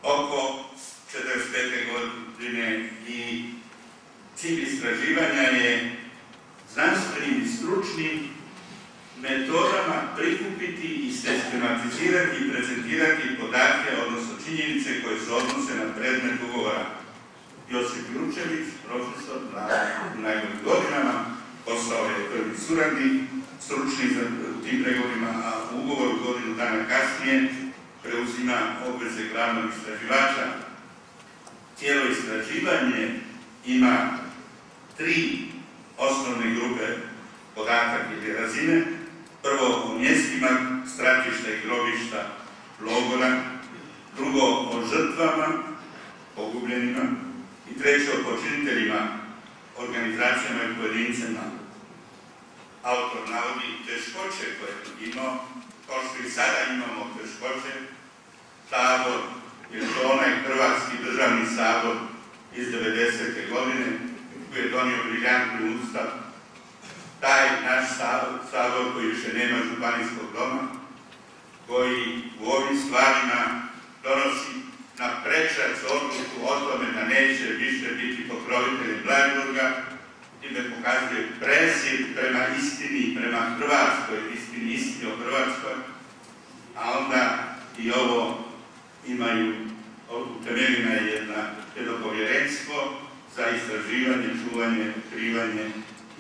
oko 45. godine i cilj istraživanja je znanstvenim i stručnim metodama prikupiti i sistematizirati i prezentirati podatke, odnosno činjenice koje se odnose na predmet ugovora. Josip Jurčević, profesor u najboljim godinama, postao je prvi suradnik, stručni u tim pregovorima, a u ugovoru godinu dana kasnije preuzima obveze glavnog istraživača. Cijelo istraživanje ima 3 osnovne grupe podataka ili razine. Prvo o mjestima stratišta i grobišta logora, drugo o žrtvama, pogubljenima i treće o počiniteljima, organizacijama i pojedincima. Autor navodi teškoće koje je imao, kao što i sada imamo teškoće, sabor, jer to onaj Hrvatski državni sabor iz 90. godine koji je donio briljantni ustav. Taj naš sabor koji više nema županijskog doma, koji u ovim stvarima donosi na prečac odluku o tome da neće više biti pokrovitelj Bleiburga, time pokazuje prezir prema istini, prema Hrvatskoj, istini o Hrvatskoj, a onda i ovo imaju, u temeljima je jedno povjerenstvo za istraživanje, čuvanje, otkrivanje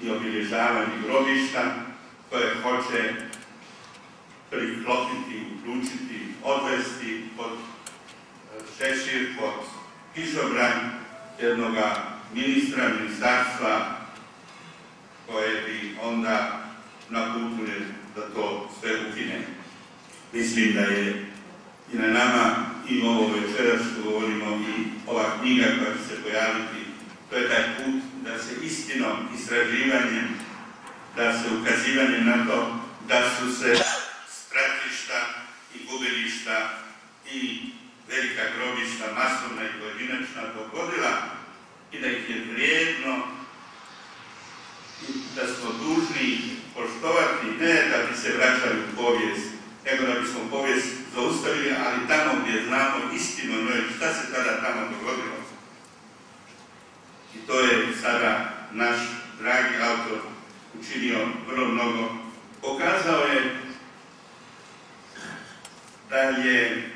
i obilježavanje grobišta koje hoće priklopiti, uključiti, odvesti pod šešir, pod kišobran jednoga ministarstva koje bi onda naputuje da to sve ukine. Mislim da je i na nama i ovo večeras što govorimo i ova knjiga koja će se pojaviti, to je taj put da se istinom, istraživanjem, da se ukazivanjem na to da su se stratišta i gubilišta i velika grobišta, masovna i pojedinačna, dogodila i da ih je vrijedno i da smo dužni poštovati, ne da bi se vraćali u povijest, nego da bismo povijest zaustavili, ali tamo gdje znamo istinu, šta se tada tamo dogodilo. I to je sada naš dragi autor učinio vrlo mnogo. Pokazao je da je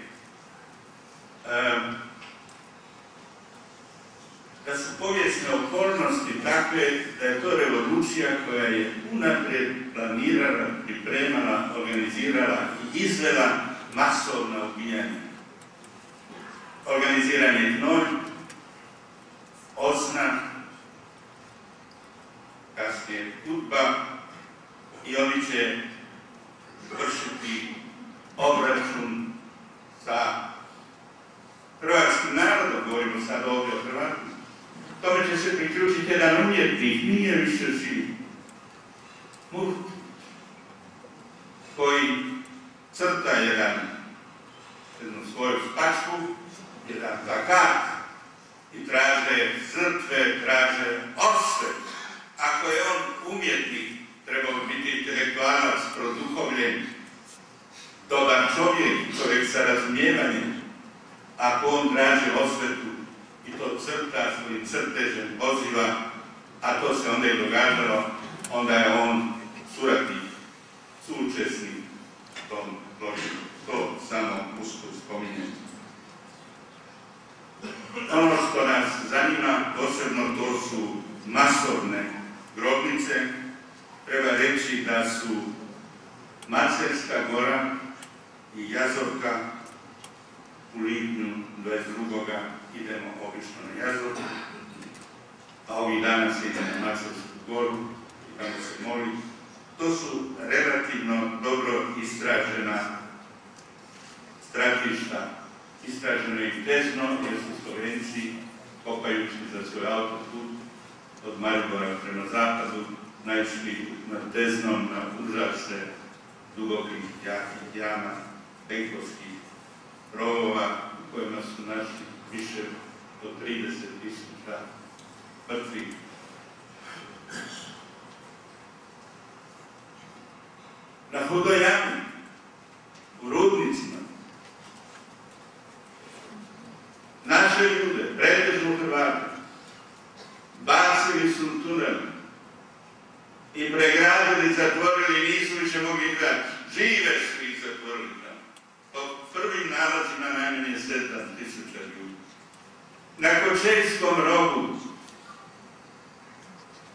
da su povijesne okolnosti takve da je to revolucija koja je unaprijed planirala, pripremala, organizirala i izvela masovna ubijanja. Organiziran je gnoj, Osna, kasnije Udba, i oni će vršiti obračun sa hrvatskim narodom, govorimo sad ovdje o Hrvatima. Tome će se priključiti jedan umjetnik, nije više živ, Murt, koji crta jednu svoju spačku, jedan plakat i traže žrtve, traže osvet. Ako je on umjetnik, trebao biti intelektualac, produhovljen, dobar čovjek sa razumijevanjem. Ako on traži osvetu i to crta svojim crtežem, poziva, a to se onda i događalo, onda je on suradnik, suučesnik tom zločinu. To samo usput spominjem. Ono što nas zanima, posebno to su masovne grobnice. Treba reći da su Macerska gora i Jazovka u lipnju 22. idemo obično na Jazovku, a ovih dana se ide na Macersku goru i tamo se moli. To su relativno dobro istražena stratišta. Istraženo je tezno, jer su Slovenci, kopajući za svoj autoput od Maribora prema zapadu, naišli na teznom, na užase dubokih, jakih jama, tenkovskih rovova, u kojima su našli više od 30.000 mrtvih. Na Hudoj jami, u rudnicima, naše ljude, pretežno Hrvate, bacili su tunel i pregradili, zatvorili, nisu više mogli izaći. Žive su ih zatvorili tamo. Po prvim nalazima najmanje 7.000 ljudi. Na Kočevskom rogu,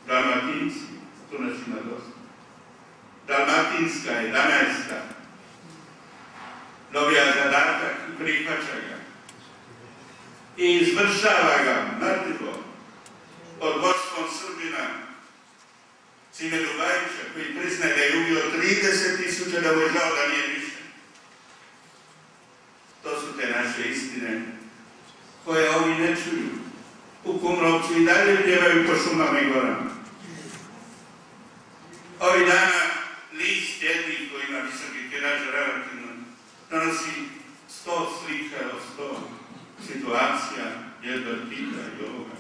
Dalmatinci, tu nas ima dosta. Dalmatinska 11. dobija zadatak i prihvaća ga. I izvršava ga mrtvo pod vodstvom Srbina Cime Ljubajića, koji priznaje da je ubio 30.000, da mu je žao da nije više. To su te naše istine koje oni ne čuju. U Kumrovcu i dalje pjevaju po šumama i gorama. Ovi dana list jednih koji ima visoki tiraž relativno donosi 100 slika od 100 situacija, jedno od pita i ovoga.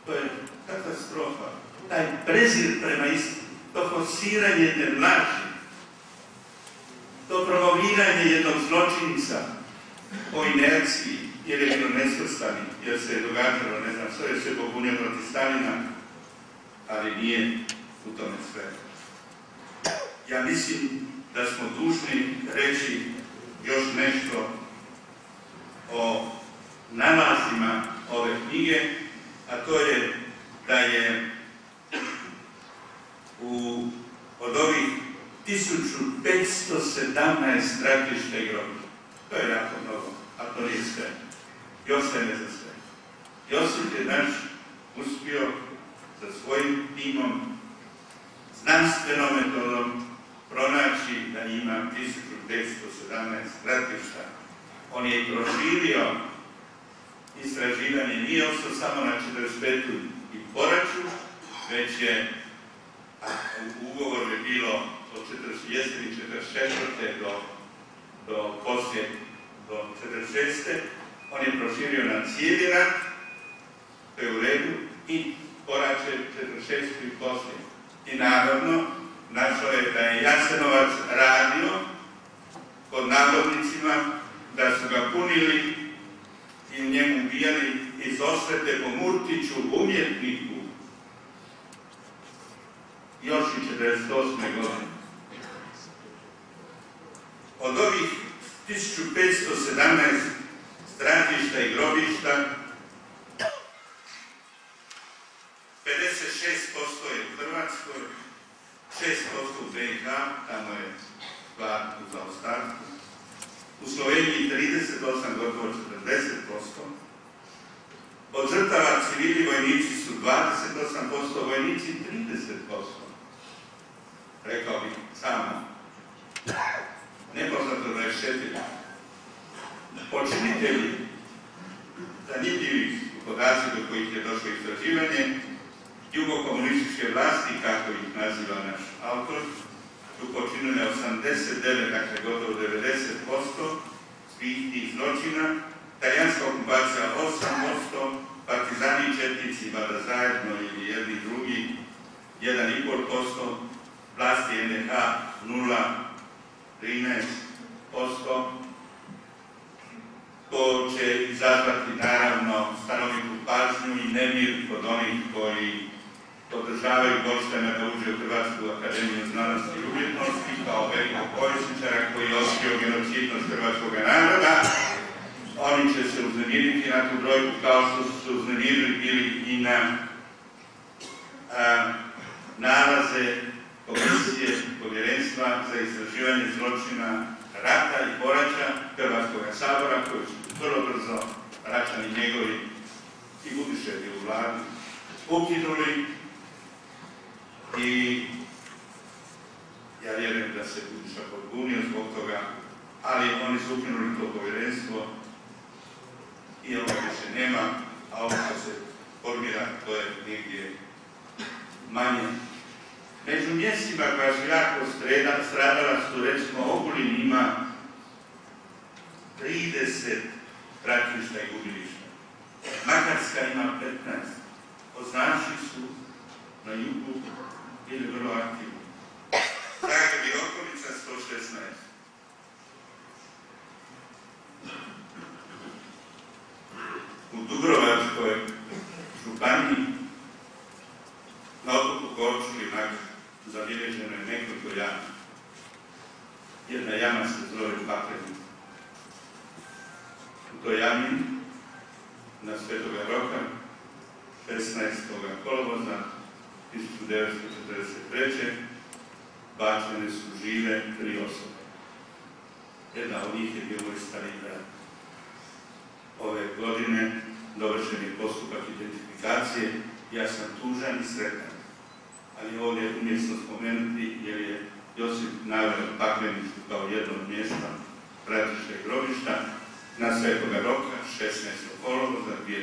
To je katastrofa. Taj prezir prema istini, to forsiranje jedne laži, to promoviranje jednog zločinca o inerciji, jer je bilo nesvrstani, jer se je događalo, ne znam, što je se pobunio protiv Stalina, ali nije u tome sve. Ja mislim da smo dužni reći još nešto o nalazima ove knjige, a to je da je od ovih 1517 stratišta i groblja. To je jako mnogo, a to nije sve. Još se ne za sve. Josip je naš uspio sa svojim timom, znanstvenom metodom, pronaći da ima 1517 stratišta. On je i proširio istraživanje, nije ostao samo na 45. i Poraču, već je, u ugovoru je bilo od 40. i 44. do poslije, do 46. On je proširio na cijeli rat, to je u redu, i Porače 46. i poslije. I naravno, našao je da je Jasenovac radio pod navodnicima, da su ga punili i u njemu ubijali iz osvete po Murtiću, umjetniku, još i 48. godine. Od ovih 1517 stratišta i grobišta, 56% je u Hrvatskoj, 6% u BiH, tamo je stvar u zaostatku. U Sloveniji 38, gotovo 40%. Od žrtava civili vojnici su 28%, vojnici 30%. Rekao bih samo. Nepoznato 24. Počinitelji zanimljivi podaci do kojih je došlo istraživanje, jugokomunističke vlasti, kako ih naziva naš autor, su počinile 89, dakle gotovo 90% svih tih zločina, talijanska okupacija 8%, partizani i četnici, valjda zajedno ili jedni drugi, 1,5%, vlasti NDH 0,13%. To će izazvati naravno stanovitu pažnju i nemir kod onih koji podržavaju Goldsteina da uđe u Hrvatsku akademiju znanosti i umjetnosti kao velikog povjesničara koji je otkrio genocidnost hrvatskog naroda. Oni će se uznemiriti na tu brojku kao što su se uznemirili bili i na nalaze komisije povjerenstva za istraživanje zločina rata i poraća Hrvatskog sabora, koji su vrlo brzo Račan i njegovi i Budiševi u vladi ukinuli. I ja vjerujem da se Budiša podbunio zbog toga, ali oni su ukinuli to povjerenstvo i ovo više nema, a ovo što se formira, to je negdje manje. Među mjestima koja su jako stradala su, recimo, Ogulin ima 30 ratišta i gubilišta. Makarska ima 15. Označi su na jugu bili vrlo aktivni. Zagreb i okolica 116. U Dubrovačkoj županiji na otoku Korčuli zabilježeno je nekoliko jama. Jedna jama se zove Paklenica. U toj jami na Svetoga Roka 16. kolovoza 1943. bačene su žive 3 osobe. Jedna od njih je bio moj stari brat. Ove godine dovršen je postupak identifikacije. Ja sam tužan i sretan. Ali ovdje je umjesno spomenuti jer je Josip naveo Paklenicu kao jedno od mjesta ratišta i grobišta na Svetoga Roka 16. kolovoza 2012.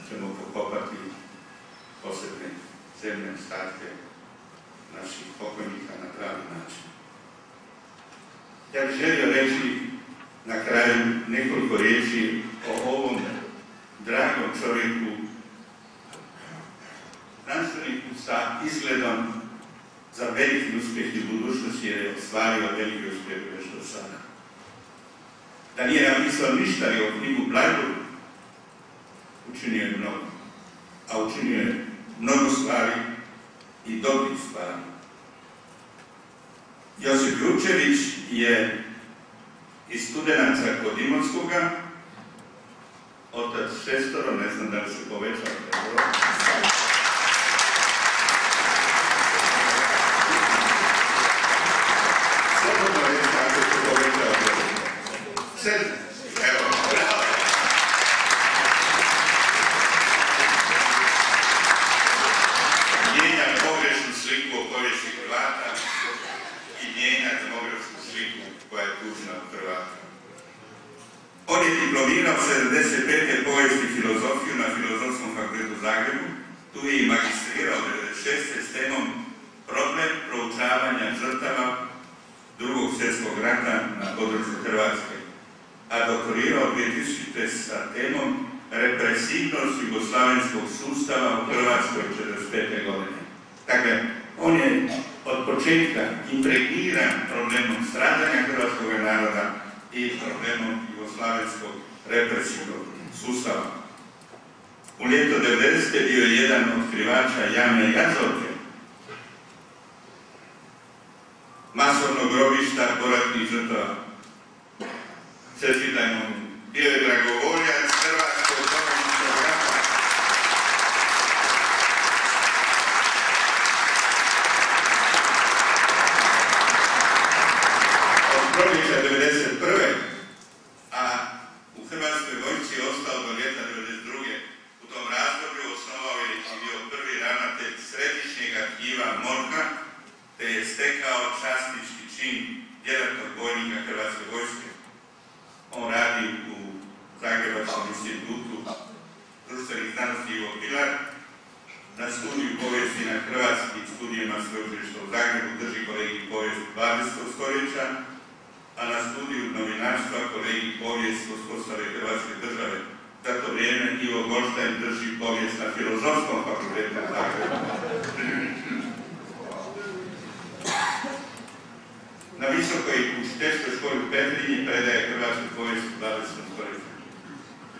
ćemo pokopati posebne zemlje ostatke naših pokojnika na pravi način. Ja bih želio reći na kraju nekoliko riječi o ovom dragom čovjeku, znanstveniku sa izgledom za veliki uspjeh i budućnost, jer je ostvario veliki uspjeh već do sada. Da nije napisao ništa i o knjigu Bleiburg, učinio je mnogo, a učinio je mnogo stvari i dobrih stvari. Josip Jurčević je iz Studenaca kod Imotskoga, otac 6, ne znam da li se povećao. Slobodno je kako se povećao. 7, evo, bravo. Mijenja pogrešnu sliku o povijesti Hrvata i mijenja demografsku sliku koja je tužna u Hrvata. On je diplomirao 75. povijesti i filozofiju na Filozofskom fakultetu u Zagrebu. Tu je i magistrirao 96. s temom problem proučavanja žrtava Drugog svjetskog rata na području Hrvatske, a doktorirao 2000. sa temom represivnost jugoslavenskog sustava u Hrvatskoj 1945. godine. Dakle, on je od početka impregniran problemom stradanja hrvatskog naroda i problemom jugoslavenskog represivnog sustava. U ljeto 90. bio je jedan od otkrivača jame Jazovke, masovnog grobišta poratnih žrtava. Čestitajmo mu. Bio je dragovoljac Hrvatskog domovinskog rata. Od proljeća 1991. a u Hrvatskoj vojsci je ostao do ljeta 1992. U tom razdoblju osnovao je i bio prvi ravnatelj Središnjeg arhiva MORH-a, te je stekao časnički čin djelatnog bojnika Hrvatske vojske. On radi u Zagrebačkom institutu društvenih znanosti Ivo Pilar, na studiju povijesti na hrvatskim studijima Sveučilišta u Zagrebu drži kolegij povijesti povijest 20. stoljeća, a na studiju novinarstva kolegij povijest uspostave Hrvatske države. Za to vrijeme Ivo Goldstein drži povijest na Filozofskom fakultetu u Zagrebu. Na Visokoj učiteljskoj školi u Petrinji predaje hrvatsku povijest u 20. stoljeću.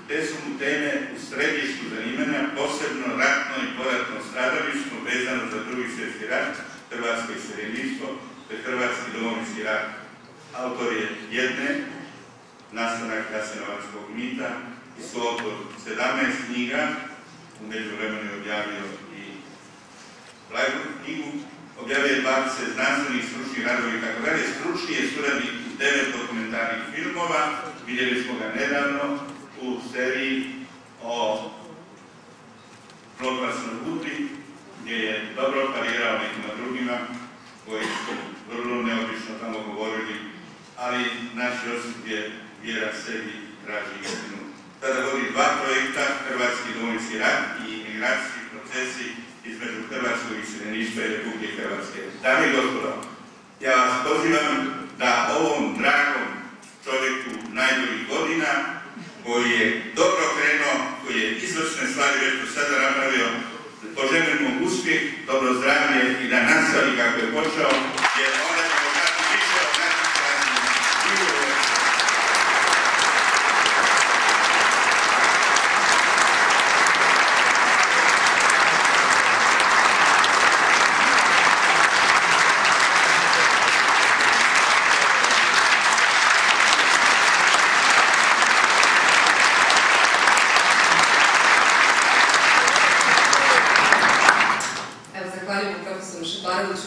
Te su mu teme u središtu zanimanja, posebno ratno i poratno stradalništvo vezano za Drugi svjetski rat, hrvatsko iseljeništvo te hrvatski domovinski rat. Autor je jedne, nastanak Jasenovačkog mita, i suautor 17 knjiga, u međuvremenu je objavio i Bleiburg knjigu, objavio 20 znanstvenih stručnih radova i tako dalje. Stručni je suradnik 9 dokumentarnih filmova, vidjeli smo ga nedavno u seriji o Zloglasnoj Udri, gdje je dobro parirao nekima drugima koji su vrlo neobično tamo govorili, ali naš osvit je vjera sebi traži istinu. Tada vodi 2 projekta, Hrvatski domovinski rat i imigracijski procesi između hrvatskog iseljeništva i Republike Hrvatske. Dame i gospodo, ja vas pozivam da ovom dragom čovjeku najboljih godina, koji je dobro krenuo, koji je izvršne stvari već do sada napravio, poželimo uspjeh, dobro zdravlje i da nastavi kako je počeo, jer onda ćemo dati više od naših prazni.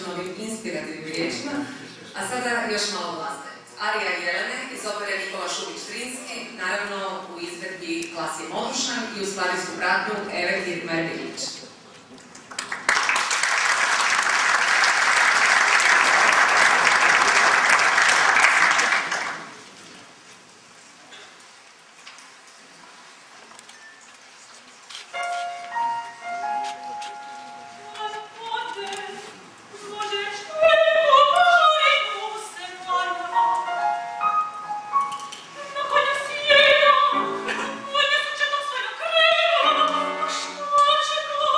Na ovim inspirativnim riječima, a sada još malo glazbe. Arija Jelene iz opere Nikola Šubić-Zrinski, naravno u izvedbi Klasije Modrušan i uz klavirsku pratnju Eve Kirmer-Milić. Thank you.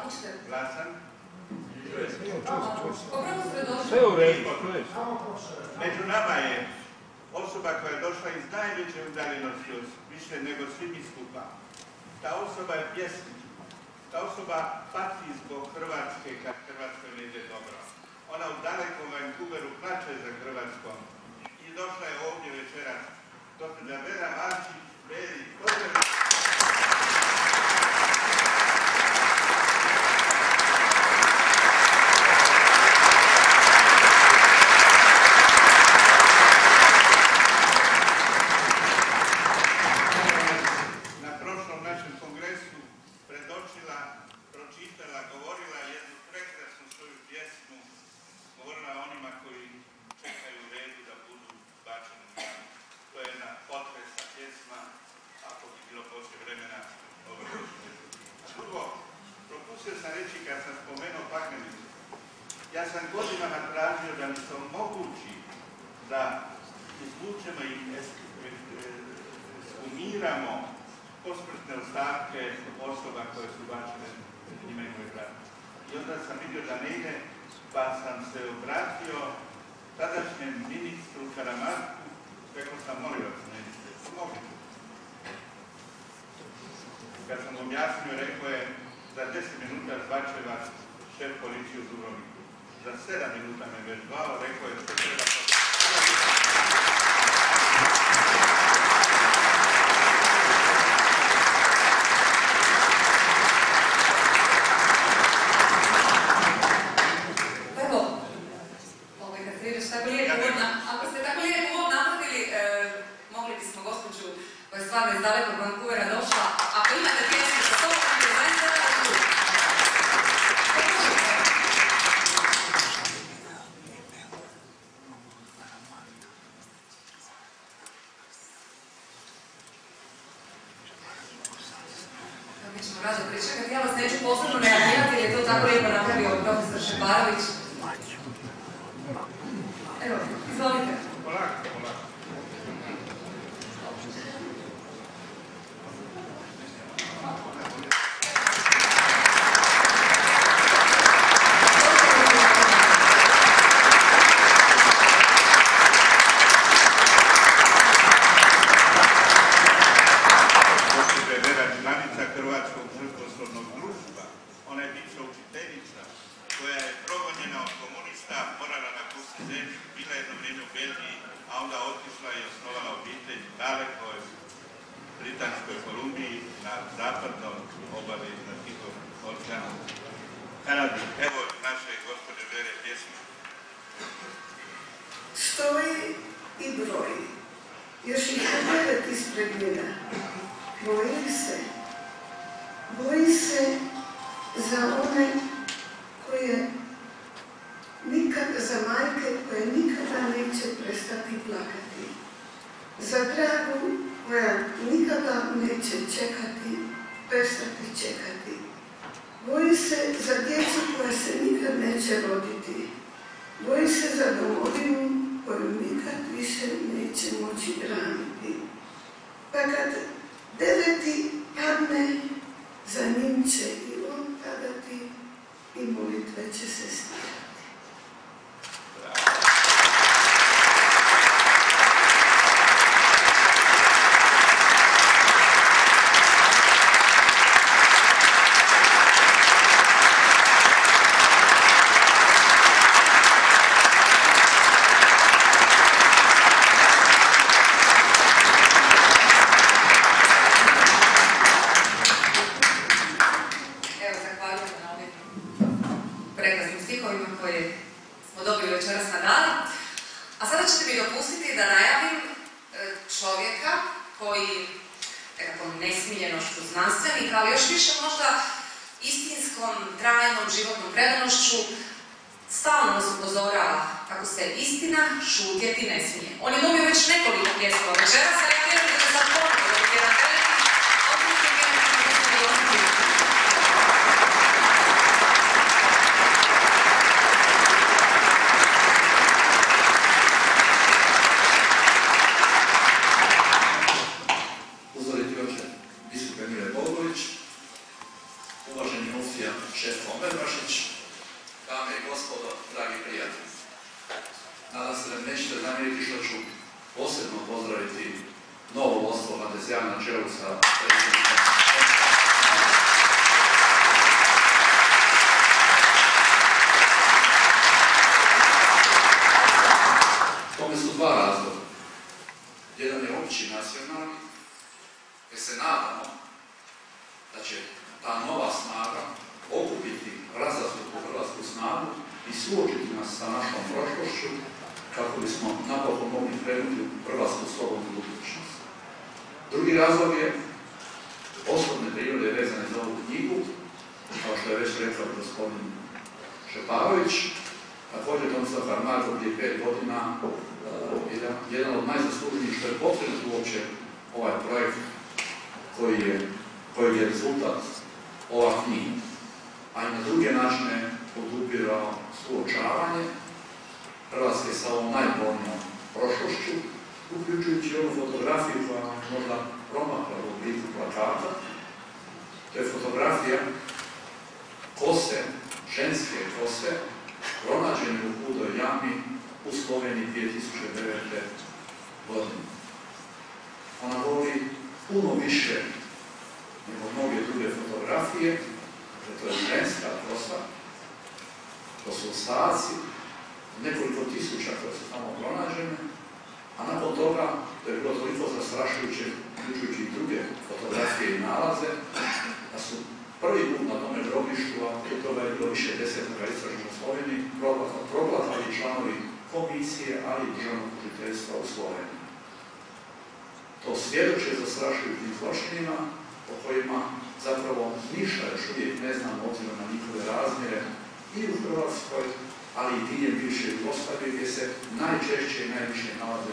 hoćete? Glasan. Sve u redu. Među nama je osoba koja je došla iz najveće udaljenosti, više nego svi mi skupa. Ta osoba je pjesnik. Ta osoba pati zbog Hrvatske kad Hrvatskoj ne ide dobro. Ona u dalekom Vancouveru plače za Hrvatskom i došla je ovdje večeras. Gospođa Vera Valčić, Veri, pozdravljena. Ja sam godinama tražio da mi se omogući da izvučemo i ekshumiramo posmrtne ostatke osoba koje su bačene njima i moj brat. I onda sam vidio da ne ide, pa sam se obratio tadašnjem ministru Karamarku, rekao sam, molim vas, ministre, pomogite. Kad sam objasnio, rekao je, za 10 minuta zvaće vas šef policije u Dubrovniku. Za 7 minuta me već zvao, rekao je što treba Evo, kad ste vidiš tako lijepo uvod, ako ste tako lijepo uvod napravili, mogli bismo gospođu koja je stvarno iz dalekog Vancouvera došla, ako imate pjesmu sa sobom, je zaista da tu. Mi ćemo rado pričekati, ja vas neću posebno najavljivati jer je to tako lijepo napravio profesor Šeparović. Evo, izvolite. polako. Stoji i broji. Još ih 9 ispred njega. Boji se za one koje za majke koje nikada neće prestati plakati. Za dragu koja nikada neće prestati čekati. Boji se za djecu koja se nikad neće roditi. Boji se za domovinu koju nikad više neće moći braniti. Pa kad 9. padne, za njim će i on padati i molitve će se stirati. Ali još više možda istinskom, trajnom, životnom predanošću stalno nas upozorava kako se istina šutjeti ne smije. On je dobio već nekoliko pjesma večeras, ali ja vjerujem da će sad ponovno dobiti jedan veliki odlični Uzvoditi oče biskup Emile Bogović, uvaženi muftija Šefko Merbašić, dame i gospodo, dragi prijatelji. Nadam se da nećete zamjeriti što ću posebno pozdraviti novo vodstvo HDZ-a na čelu sa predsjednikom. Tome su dva razloga. Jedan je opći nacionalni, jer se nadamo da će ta nova snaga okupiti razasutu hrvatsku snagu i suočiti nas sa našom prošlošću kako bismo napokon mogli krenuti u hrvatsku slobodnu budućnost. Drugi razlog je osobne prirode vezane za ovu knjigu, kao što je već rekao gospodin Šeparović. Također Tomislav Karamarko prije 5 godina jedan od najzaslužnijih što je pokrenut uopće ovaj projekt koji je rezultat ova knjiga, a i na druge načine podupirao suočavanje Hrvatske sa ovom najbolnijom prošlošću, uključujući ovu fotografiju koja je možda promakla u obliku plakata. To je fotografija kose, ženske kose, pronađene u Hudoj jami u Sloveniji 2009. godine. Ona govori puno više nego mnoge druge fotografije, jer to je ženska kosa, to su ostaci, nekoliko tisuća koje su tamo pronađene, a nakon toga, to je bilo toliko zastrašujuće, uključujući i druge fotografije i nalaze, da su prvi put na tome grobištu, a prije toga je bilo više desetaka istraženo u Sloveniji, proglasili članovi komisije, ali i državnog tužiteljstva u Sloveniji. To svjedoče zastrašujućim zločinima, o kojima zapravo ništa još uvijek ne znamo obzirom na njihove razmjere i u Hrvatskoj, ali i diljem bivše Jugoslavije, gdje se najčešće i najviše nalaze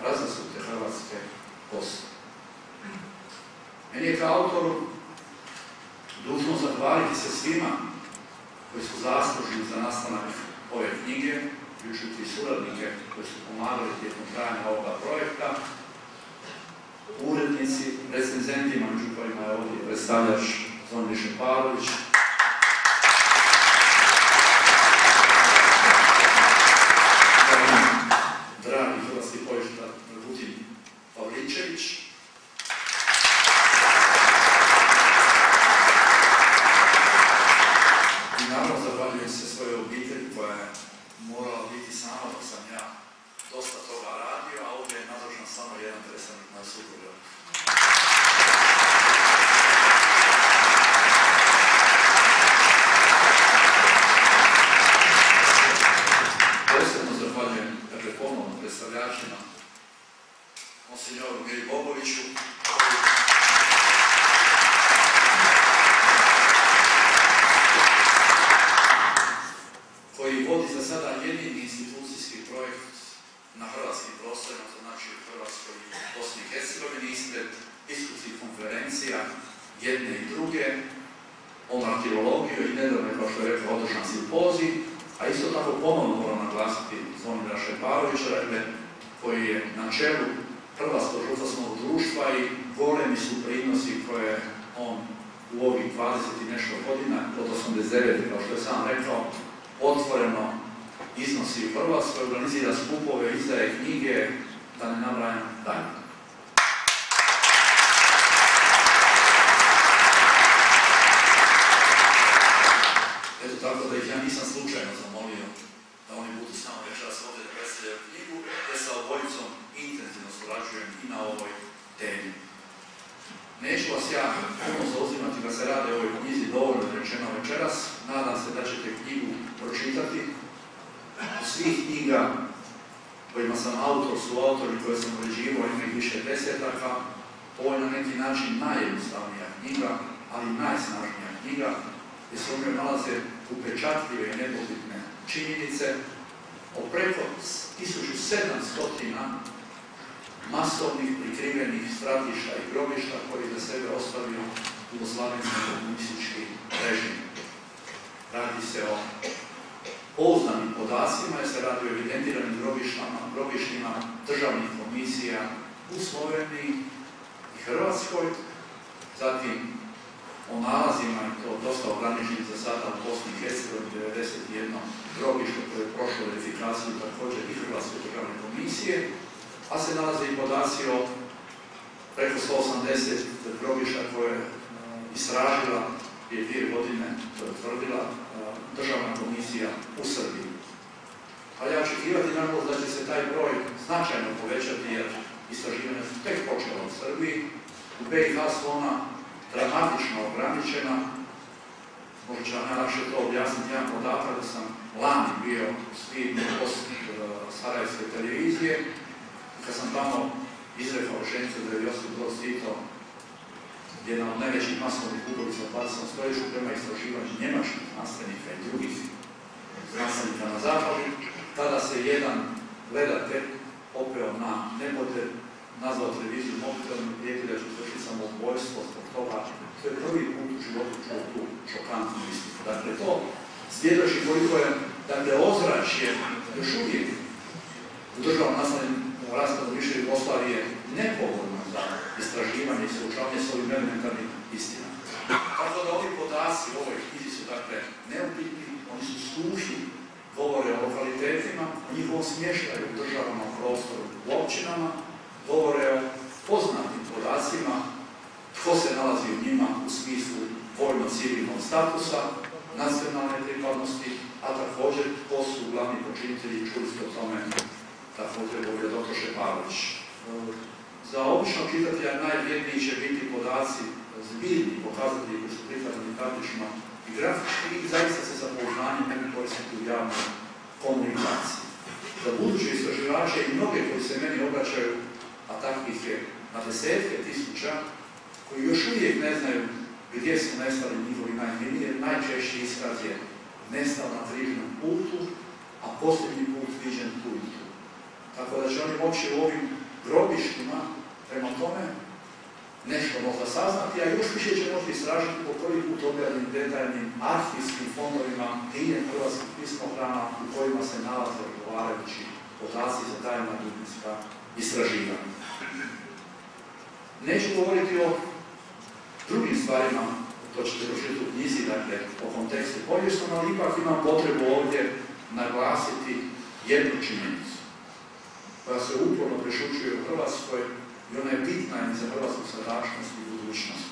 razasute hrvatske kosti. Meni je kao autoru dužno zahvaliti se svima koji su zaslužni za nastanak ove knjige, uključujući i suradnike koji su pomagali tijekom trajanja ovoga projekta, urednici, recenzentima, među kojima je ovdje predstavljač Zvonimir Šeparović, dragi hrvatski poetka Dragutin Pavličević, i naravno zahvaljujem se svojoj obitelji koja je morala biti sama dok sam ja dosta toga radio, a ovdje je nazočan samo jedan predstavnik moje supruge. Posebno zahvaljujem ponovno predstavljačima monsignoru Miri Bogoviću, koji vodi za sada jedini institucijski projekt na hrvatskim prostorima, to znači u Hrvatskoj i Bosni i Hercegovini, ispred biskupskih konferencija, jedne i druge, o martirologiju i nedavno, kao što je rekao, održan simpozij, a isto tako ponovno moram naglasiti Zvonimira Šeparovića, koji je na čelu Hrvatskog žutasnog društva i golemi su prinosi koje on u ovih 20 i nešto godina, od 89. kao što je sam rekao, otvoreno iznosi u Hrvatskoj, organizira skupove, izdaje knjige, da ne nabrajam dalje. Eto tako da ih ja nisam slučajno zamolio da oni budu s nama večeras ovdje da predstavljaju knjigu, jer sa obojicom intenzivno surađujem i na ovoj temi. Neću vas ja puno zauzimati da se radi o ovoj knjizi, dovoljno rečeno večeras. Nadam se da ćete knjigu pročitati. U svih knjiga kojima sam autor su autori koje sam uređivao, ima ih više desetaka. Ovo je na neki način najjednostavnija knjiga, ali najsnažnija knjiga, gdje se u njoj nalaze upečatljive i nepobitne činjenice o preko 1700 masovnih prikrivenih stratišta i grobišta koji za sebe ostavio jugoslavenski komunistički režim. Radi se o pouzdanim podacima, jer se radi o evidentiranim grobištima državnih komisija u Sloveniji i Hrvatskoj, zatim o nalazima, i to dosta ograničenih za sada u Bosni i Hercegovini, 91 grobište koje je prošlo verifikaciju također i Hrvatske državne komisije, a se nalaze i podaci o preko 180 grobišta koje je istražila prije 2 godine, to je utvrdila državna komisija u Srbiji. Ali ja očekivati nažalost da će se taj broj značajno povećati jer istraživanja su tek počela u Srbiji. U BiH su ona dramatično ograničena. Možda će vam najlakše to objasniti jedan podatak da sam lani bio u svibnju post Sarajevske televizije. Kad sam tamo izrekao rečenicu da je Josip Broz Tito jedna od najvećih masovnih ubojica u 20. stoljeću prema istraživanju njemačkih znanstvenika i drugih znanstvenika na zapadu, tada se jedan gledatelj opeo na neboder, nazvao televiziju mobitelom i prijeti da ću izvršiti samoubojstvo zbog toga. To je prvi put u životu čuo tu šokantnu istinu. Dakle, to svjedoči koliko je ozračje još uvijek u državnom nastavljenom raspadu više Jugoslavije nepovoljno za istraživanje i suočavanje s ovim elementarnim istinama. Tako da ovi podaci u ovoj knjizi su dakle neupitni, oni su slušni, govore o lokalitetima, o njihovom smještaju u državama, u prostoru, u općinama, govore o poznatim podacima, tko se nalazi u njima u smislu vojno-civilnog statusa, nacionalne pripadnosti, a također tko su glavni počinitelji, čuli ste o tome također govorio dr. Šeparović. Za običnog čitatelja najvrijedniji će biti podaci zbiljni pokazatelji koji su prikladni praktično i grafički i zaista se sa pouznanjem mogu koristiti u javnoj komunikaciji. Za buduće istraživače i mnoge koji se meni obraćaju, a takvih je na desetke tisuća, koji još uvijek ne znaju gdje su nestali njihovi najmilije, najčešći iskaz je nestao na križnom putu, a posljednji put viđen tu i tu. Tako da će oni moći u ovim grobištima prema tome nešto možda saznati, a još više će možda istražiti po prvi put objavljenim detaljnim arhivskim fondovima diljem hrvatskih pismohrana u kojima se nalaze odgovarajući podaci za tajna dubinska istraživanja. Neću govoriti o drugim stvarima, to ćete došli u knjizi, dakle, o kontekstu povijesnom, ali ipak imam potrebu ovdje naglasiti jednu činjenicu koja se uporno prešućuje u Hrvatskoj i ona je bitna i za hrvatsku sadašnjost i budućnost.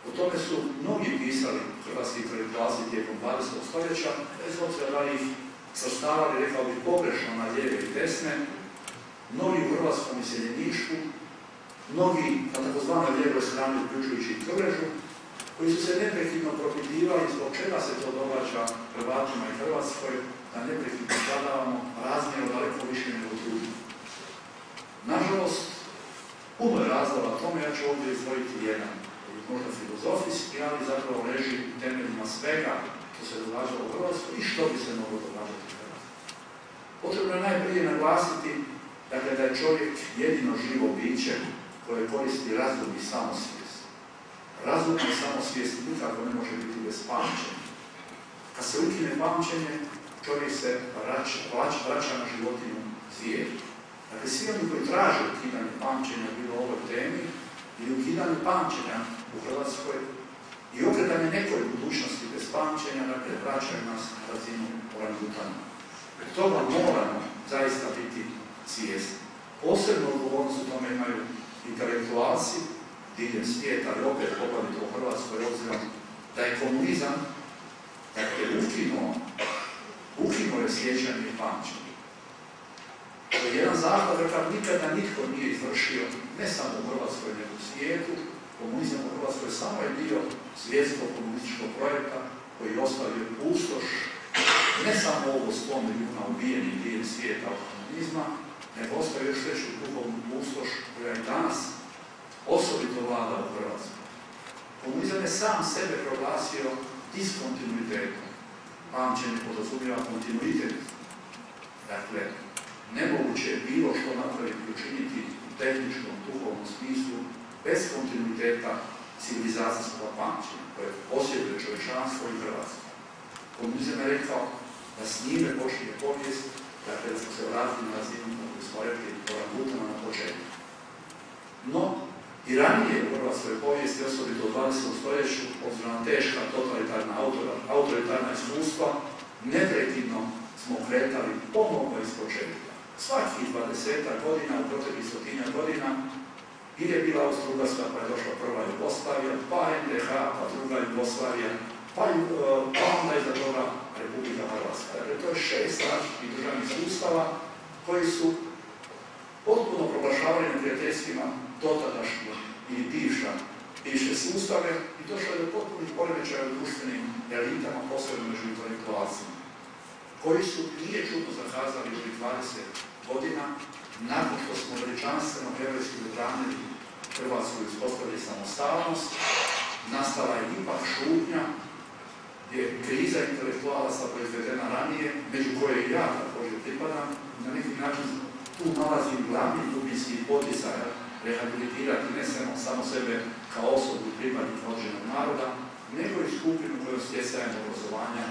O tome su mnogi pisali hrvatski intelektualci tijekom 20. stoljeća, bez obzira da ih svrstavali, rekao bih, pogrešno na lijeve i desne, mnogi u hrvatskom iseljeništvu, mnogi na takozvanoj lijevoj strani, uključujući i Krležu, koji su se neprekidno propitivali zbog čega se to događa Hrvatima i Hrvatskoj, da neprekidno zadavamo razmjero daleko više nego drugi. Nažalost, puno je razloga tome, ja ću ovdje izdvojiti jedan, možda filozofijski, ali zapravo leži u temeljima svega što se događa u Hrvatskoj i što bi se moglo događati u Hrvatskoj. Potrebno je najprije naglasiti dakle, da je čovjek jedino živo biće koje koristi razum i samosvijest. Razum i samosvijest nikako ne može biti bez pamćenja. Kad se ukine pamćenje, čovjek se vraća na životinju zvijeru. Dakle, svi oni koji traže ukidanje pamćenja bilo o ovoj temi ili ukidanje pamćenja u Hrvatskoj i okretanje nekoj budućnosti bez pamćenja, dakle, vraćaju nas na razinu orangutana. Toga moramo zaista biti svjesni. Posebno odgovornost u tome imaju intelektualci diljem svijeta, ali opet poglavito u Hrvatskoj, obzirom da je komunizam dakle, ukinuo je sjećanje i pamćenje. To je jedan zahvat kakav nikada nitko nije izvršio, ne samo u Hrvatskoj, nego u svijetu. Komunizam u Hrvatskoj samo je dio svjetskog komunističkog projekta koji je ostavio pustoš, ne samo ovo 100 milijuna ubijenih diljem svijeta od komunizma, nego ostavio još veću duhovnu pustoš koja i danas osobito vlada u Hrvatskoj. Komunizam je sam sebe proglasio diskontinuitetom. Pamćenje podrazumijeva kontinuitet. Dakle, nemoguće je bilo što napraviti i učiniti u tehničkom, duhovnom smislu bez kontinuiteta civilizacijskog pamćenja koje posjeduje čovječanstvo i Hrvatsko. Komunizam je rekao da s njime počinje povijest, dakle da smo se vratili na razinu, kako smo rekli, orangutana na početku. No, i ranije u hrvatskoj povijesti, osobito u 20. stoljeću, obzirom na teška totalitarna autoritarna iskustva, neprekidno smo kretali ponovno iz početka. Svakih 20 godina, u proteklih 100 godina, ili je bila Austro-Ugarska, pa je došla prva Jugoslavija, pa NDH, pa druga Jugoslavija, pa onda iza toga Republika Hrvatska. Dakle, to je 6 različitih državnih sustava koji su potpuno proglašavali neprijateljstvima dotadašnje ili bivše sustave i došlo je do potpunih poremećaja u društvenim elitama, posebno među intelektualcima, koji su, nije čudno, zakazali u 20 godina, nakon što smo veličanstveno herojski odbranili Hrvatsku i uspostavili samostalnost, nastala je ipak šutnja, gdje kriza intelektualaca proizvedena ranije, među koje i ja također pripadam, na neki način tu nalazim glavni dubinski poticaj rehabilitirati ne samo sebe kao osobu i pripadnika određenog naroda, nego i skupinu kojom stjecajem obrazovanja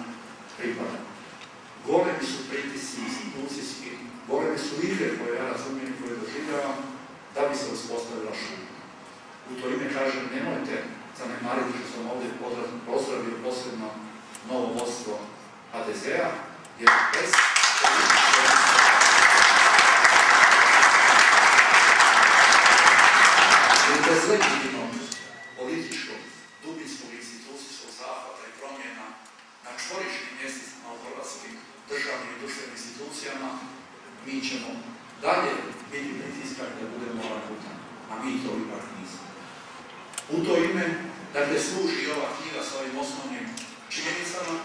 pripada. Golemi su pritisci institucijski, golemi su igre koje ja razumijem i koje doživljavam da bi se uspostavila šutnja. U to ime kažem, nemojte zanemariti što sam ovdje pozdravio posebno novo vodstvo HDZ-a, jer bez legitimnog političkog, dubinskog, institucijskog zahvata i promjena na čvorišnim mjesecima u hrvatskim državnim i društvenim institucijama, mi ćemo dalje biti pritiskani da budemo orangutan, a mi to ipak nismo. U to ime, dakle, služi ova knjiga s ovim osnovnim činjenicama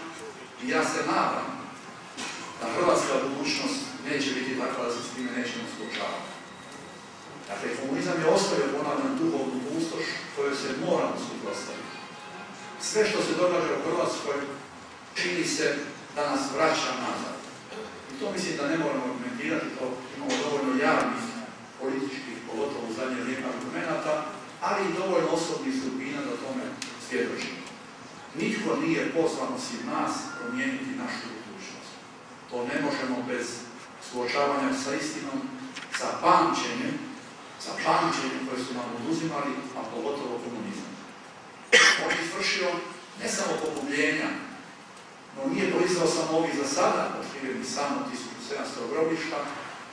i ja se nadam da hrvatska budućnost neće biti takva da se s time nećemo suočavati. Dakle, komunizam je ostavio, ponavljam, duhovnu pustoš kojoj se moramo suprotstaviti. Sve što se događa u Hrvatskoj čini se da nas vraća nazad. I to mislim da ne moramo argumentirati, to imamo dovoljno javnih političkih, pogotovo u zadnje vrijeme argumenata, ali i dovoljno osobnih sudbina da tome svjedočimo. Nitko nije pozvan osim nas promijeniti našu budućnost. To ne možemo bez suočavanja sa istinom, sa pamćenjem koje su nam oduzimali, a pogotovo komunizam. On je izvršio ne samo pogubljenja, no nije proizvao samo ovih za sada, otkrivenih samo 1700 grobišta,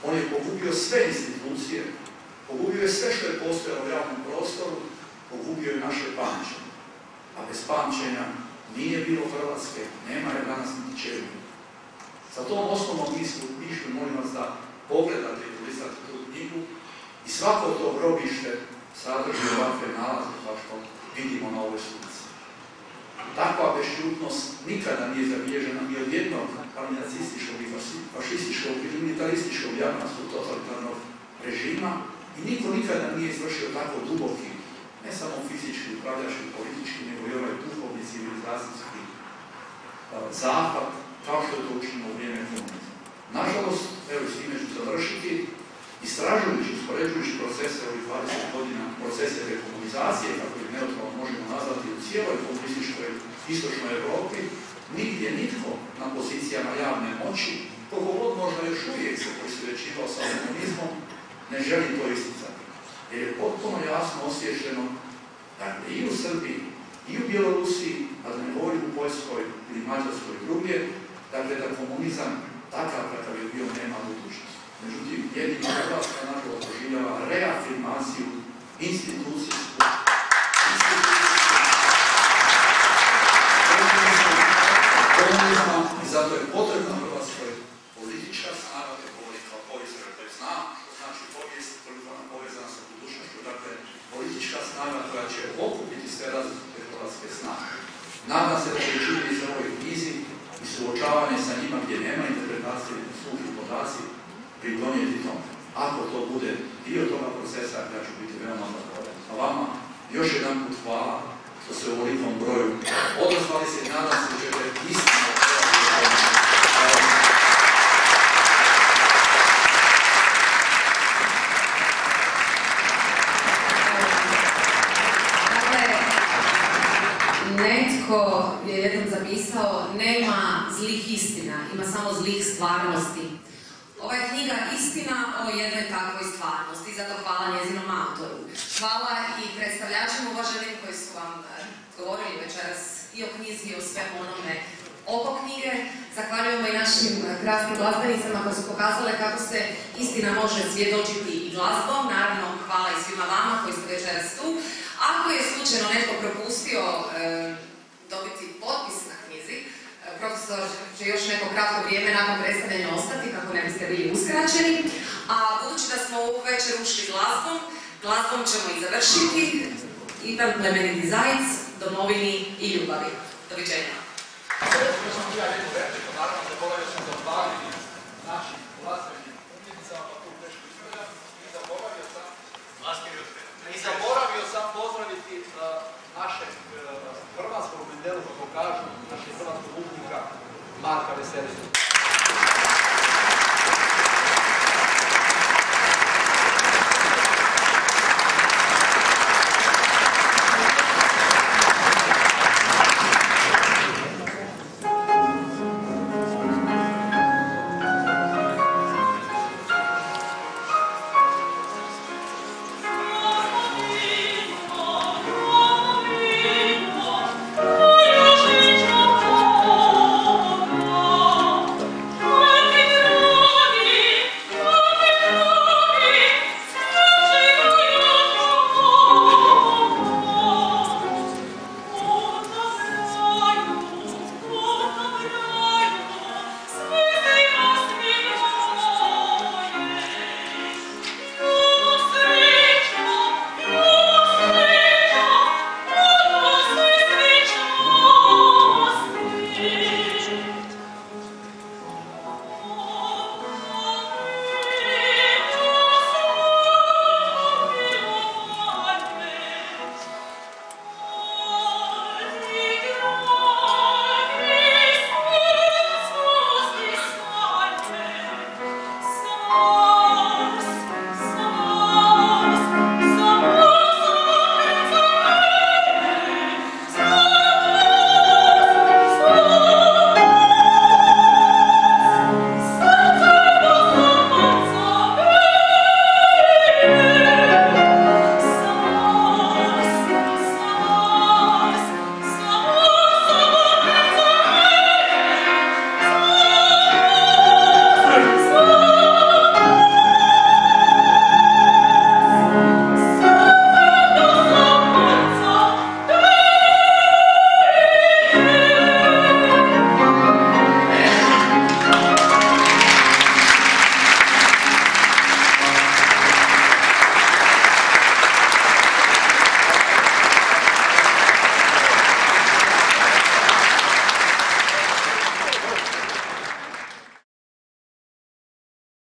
on je pogubio sve institucije, pogubio je sve što je postojalo u javnom prostoru, pogubio je naše pamćenje. A bez pamćenja nije bilo Hrvatske, nema je danas niti će biti. Sa tom osnovnom mišlju molim vas da pogledate i ulistate tu knjigu i svako to grobište sadrži ovakve nalaze kao što vidimo na ovoj slici. Takva bešćutnost nikada nije zabilježena ni od jednog nacističkog i fašističkog ili militarističkog japanskog totalitarnog režima i niko nikada nije izvršio tako duboki, ne samo fizički, upravljački, politički, nego i ovaj duhovni civilizacijski zahvat, kao što je to učinilo u vrijeme komunizma. Nažalost, evo s time ću završiti, istražujući, uspoređujući procese ovih 20 godina, procese dekomunizacije, kako ih neutralno možemo nazvati u cijeloj komunističkoj istočnoj Evropi, nigdje nitko na pozicijama javne moći, koliko god možda još uvijek se poistovjećivao sa komunizmom, ne želi to isticati. Jer je potpuno jasno osvješteno, dakle, i u Srbiji, i u Bjelorusiji, a da ne govorim u Poljskoj ili Mađarskoj i drugdje, dakle, da komunizam takav kakav je bio nema budućnosti. Međutim, jedina Hrvatska nažalost doživljava reafirmaciju institucijsku komunizma i zato je potrebna Hrvatskoj politička snaga, te govori kao povijest, koji zna što znači povijest, koliko ona povezana sa budućnošću, dakle, politička snaga koja će okupiti sve različite hrvatske snage. Nadam se da će činiti iz ovoj knjizi i suočavanje sa njima gdje nema interpretacije, suhi podaci, pridonijeti tome. Ako to bude dio toga procesa, ja ću biti veoma zadovoljan. A vama još jedan put hvala što se u ovolikom broju odazvali se i nadam se da ćete istinu Netko je jednom zapisao, nema zlih istina, ima samo zlih stvarnosti. Ova je knjiga istina o jednoj takvoj stvarnosti, zato hvala njezinom autoru. Hvala i predstavljačima uvaženim koji su vam govorili večeras i o knjizi i o svemu onome oko knjige. Zahvaljujemo i našim krasnim glazbenicama koje su pokazale kako se istina može svjedočiti i glazbom. Naravno, hvala i svima vama koji ste večeras tu. Ako je slučajno netko propustio dobiti potpis na knjizi, profesor će još neko kratko vrijeme nakon predstavljanja ostati kako ne biste bili uskraćeni. A budući da smo ovu večer ušli glazbom ćemo i završiti. Ivan plemeniti Zajec, domovini i ljubavi. Doviđenja. Naravno, zaboravio sam zahvaliti našim glazbenim umjetnicama, pa tu grešku ispravljam, i zaboravio sam pozdraviti našeg hrvatskog Mendelu, kako kažu, našeg hrvatskog umnika Marka Veselicu.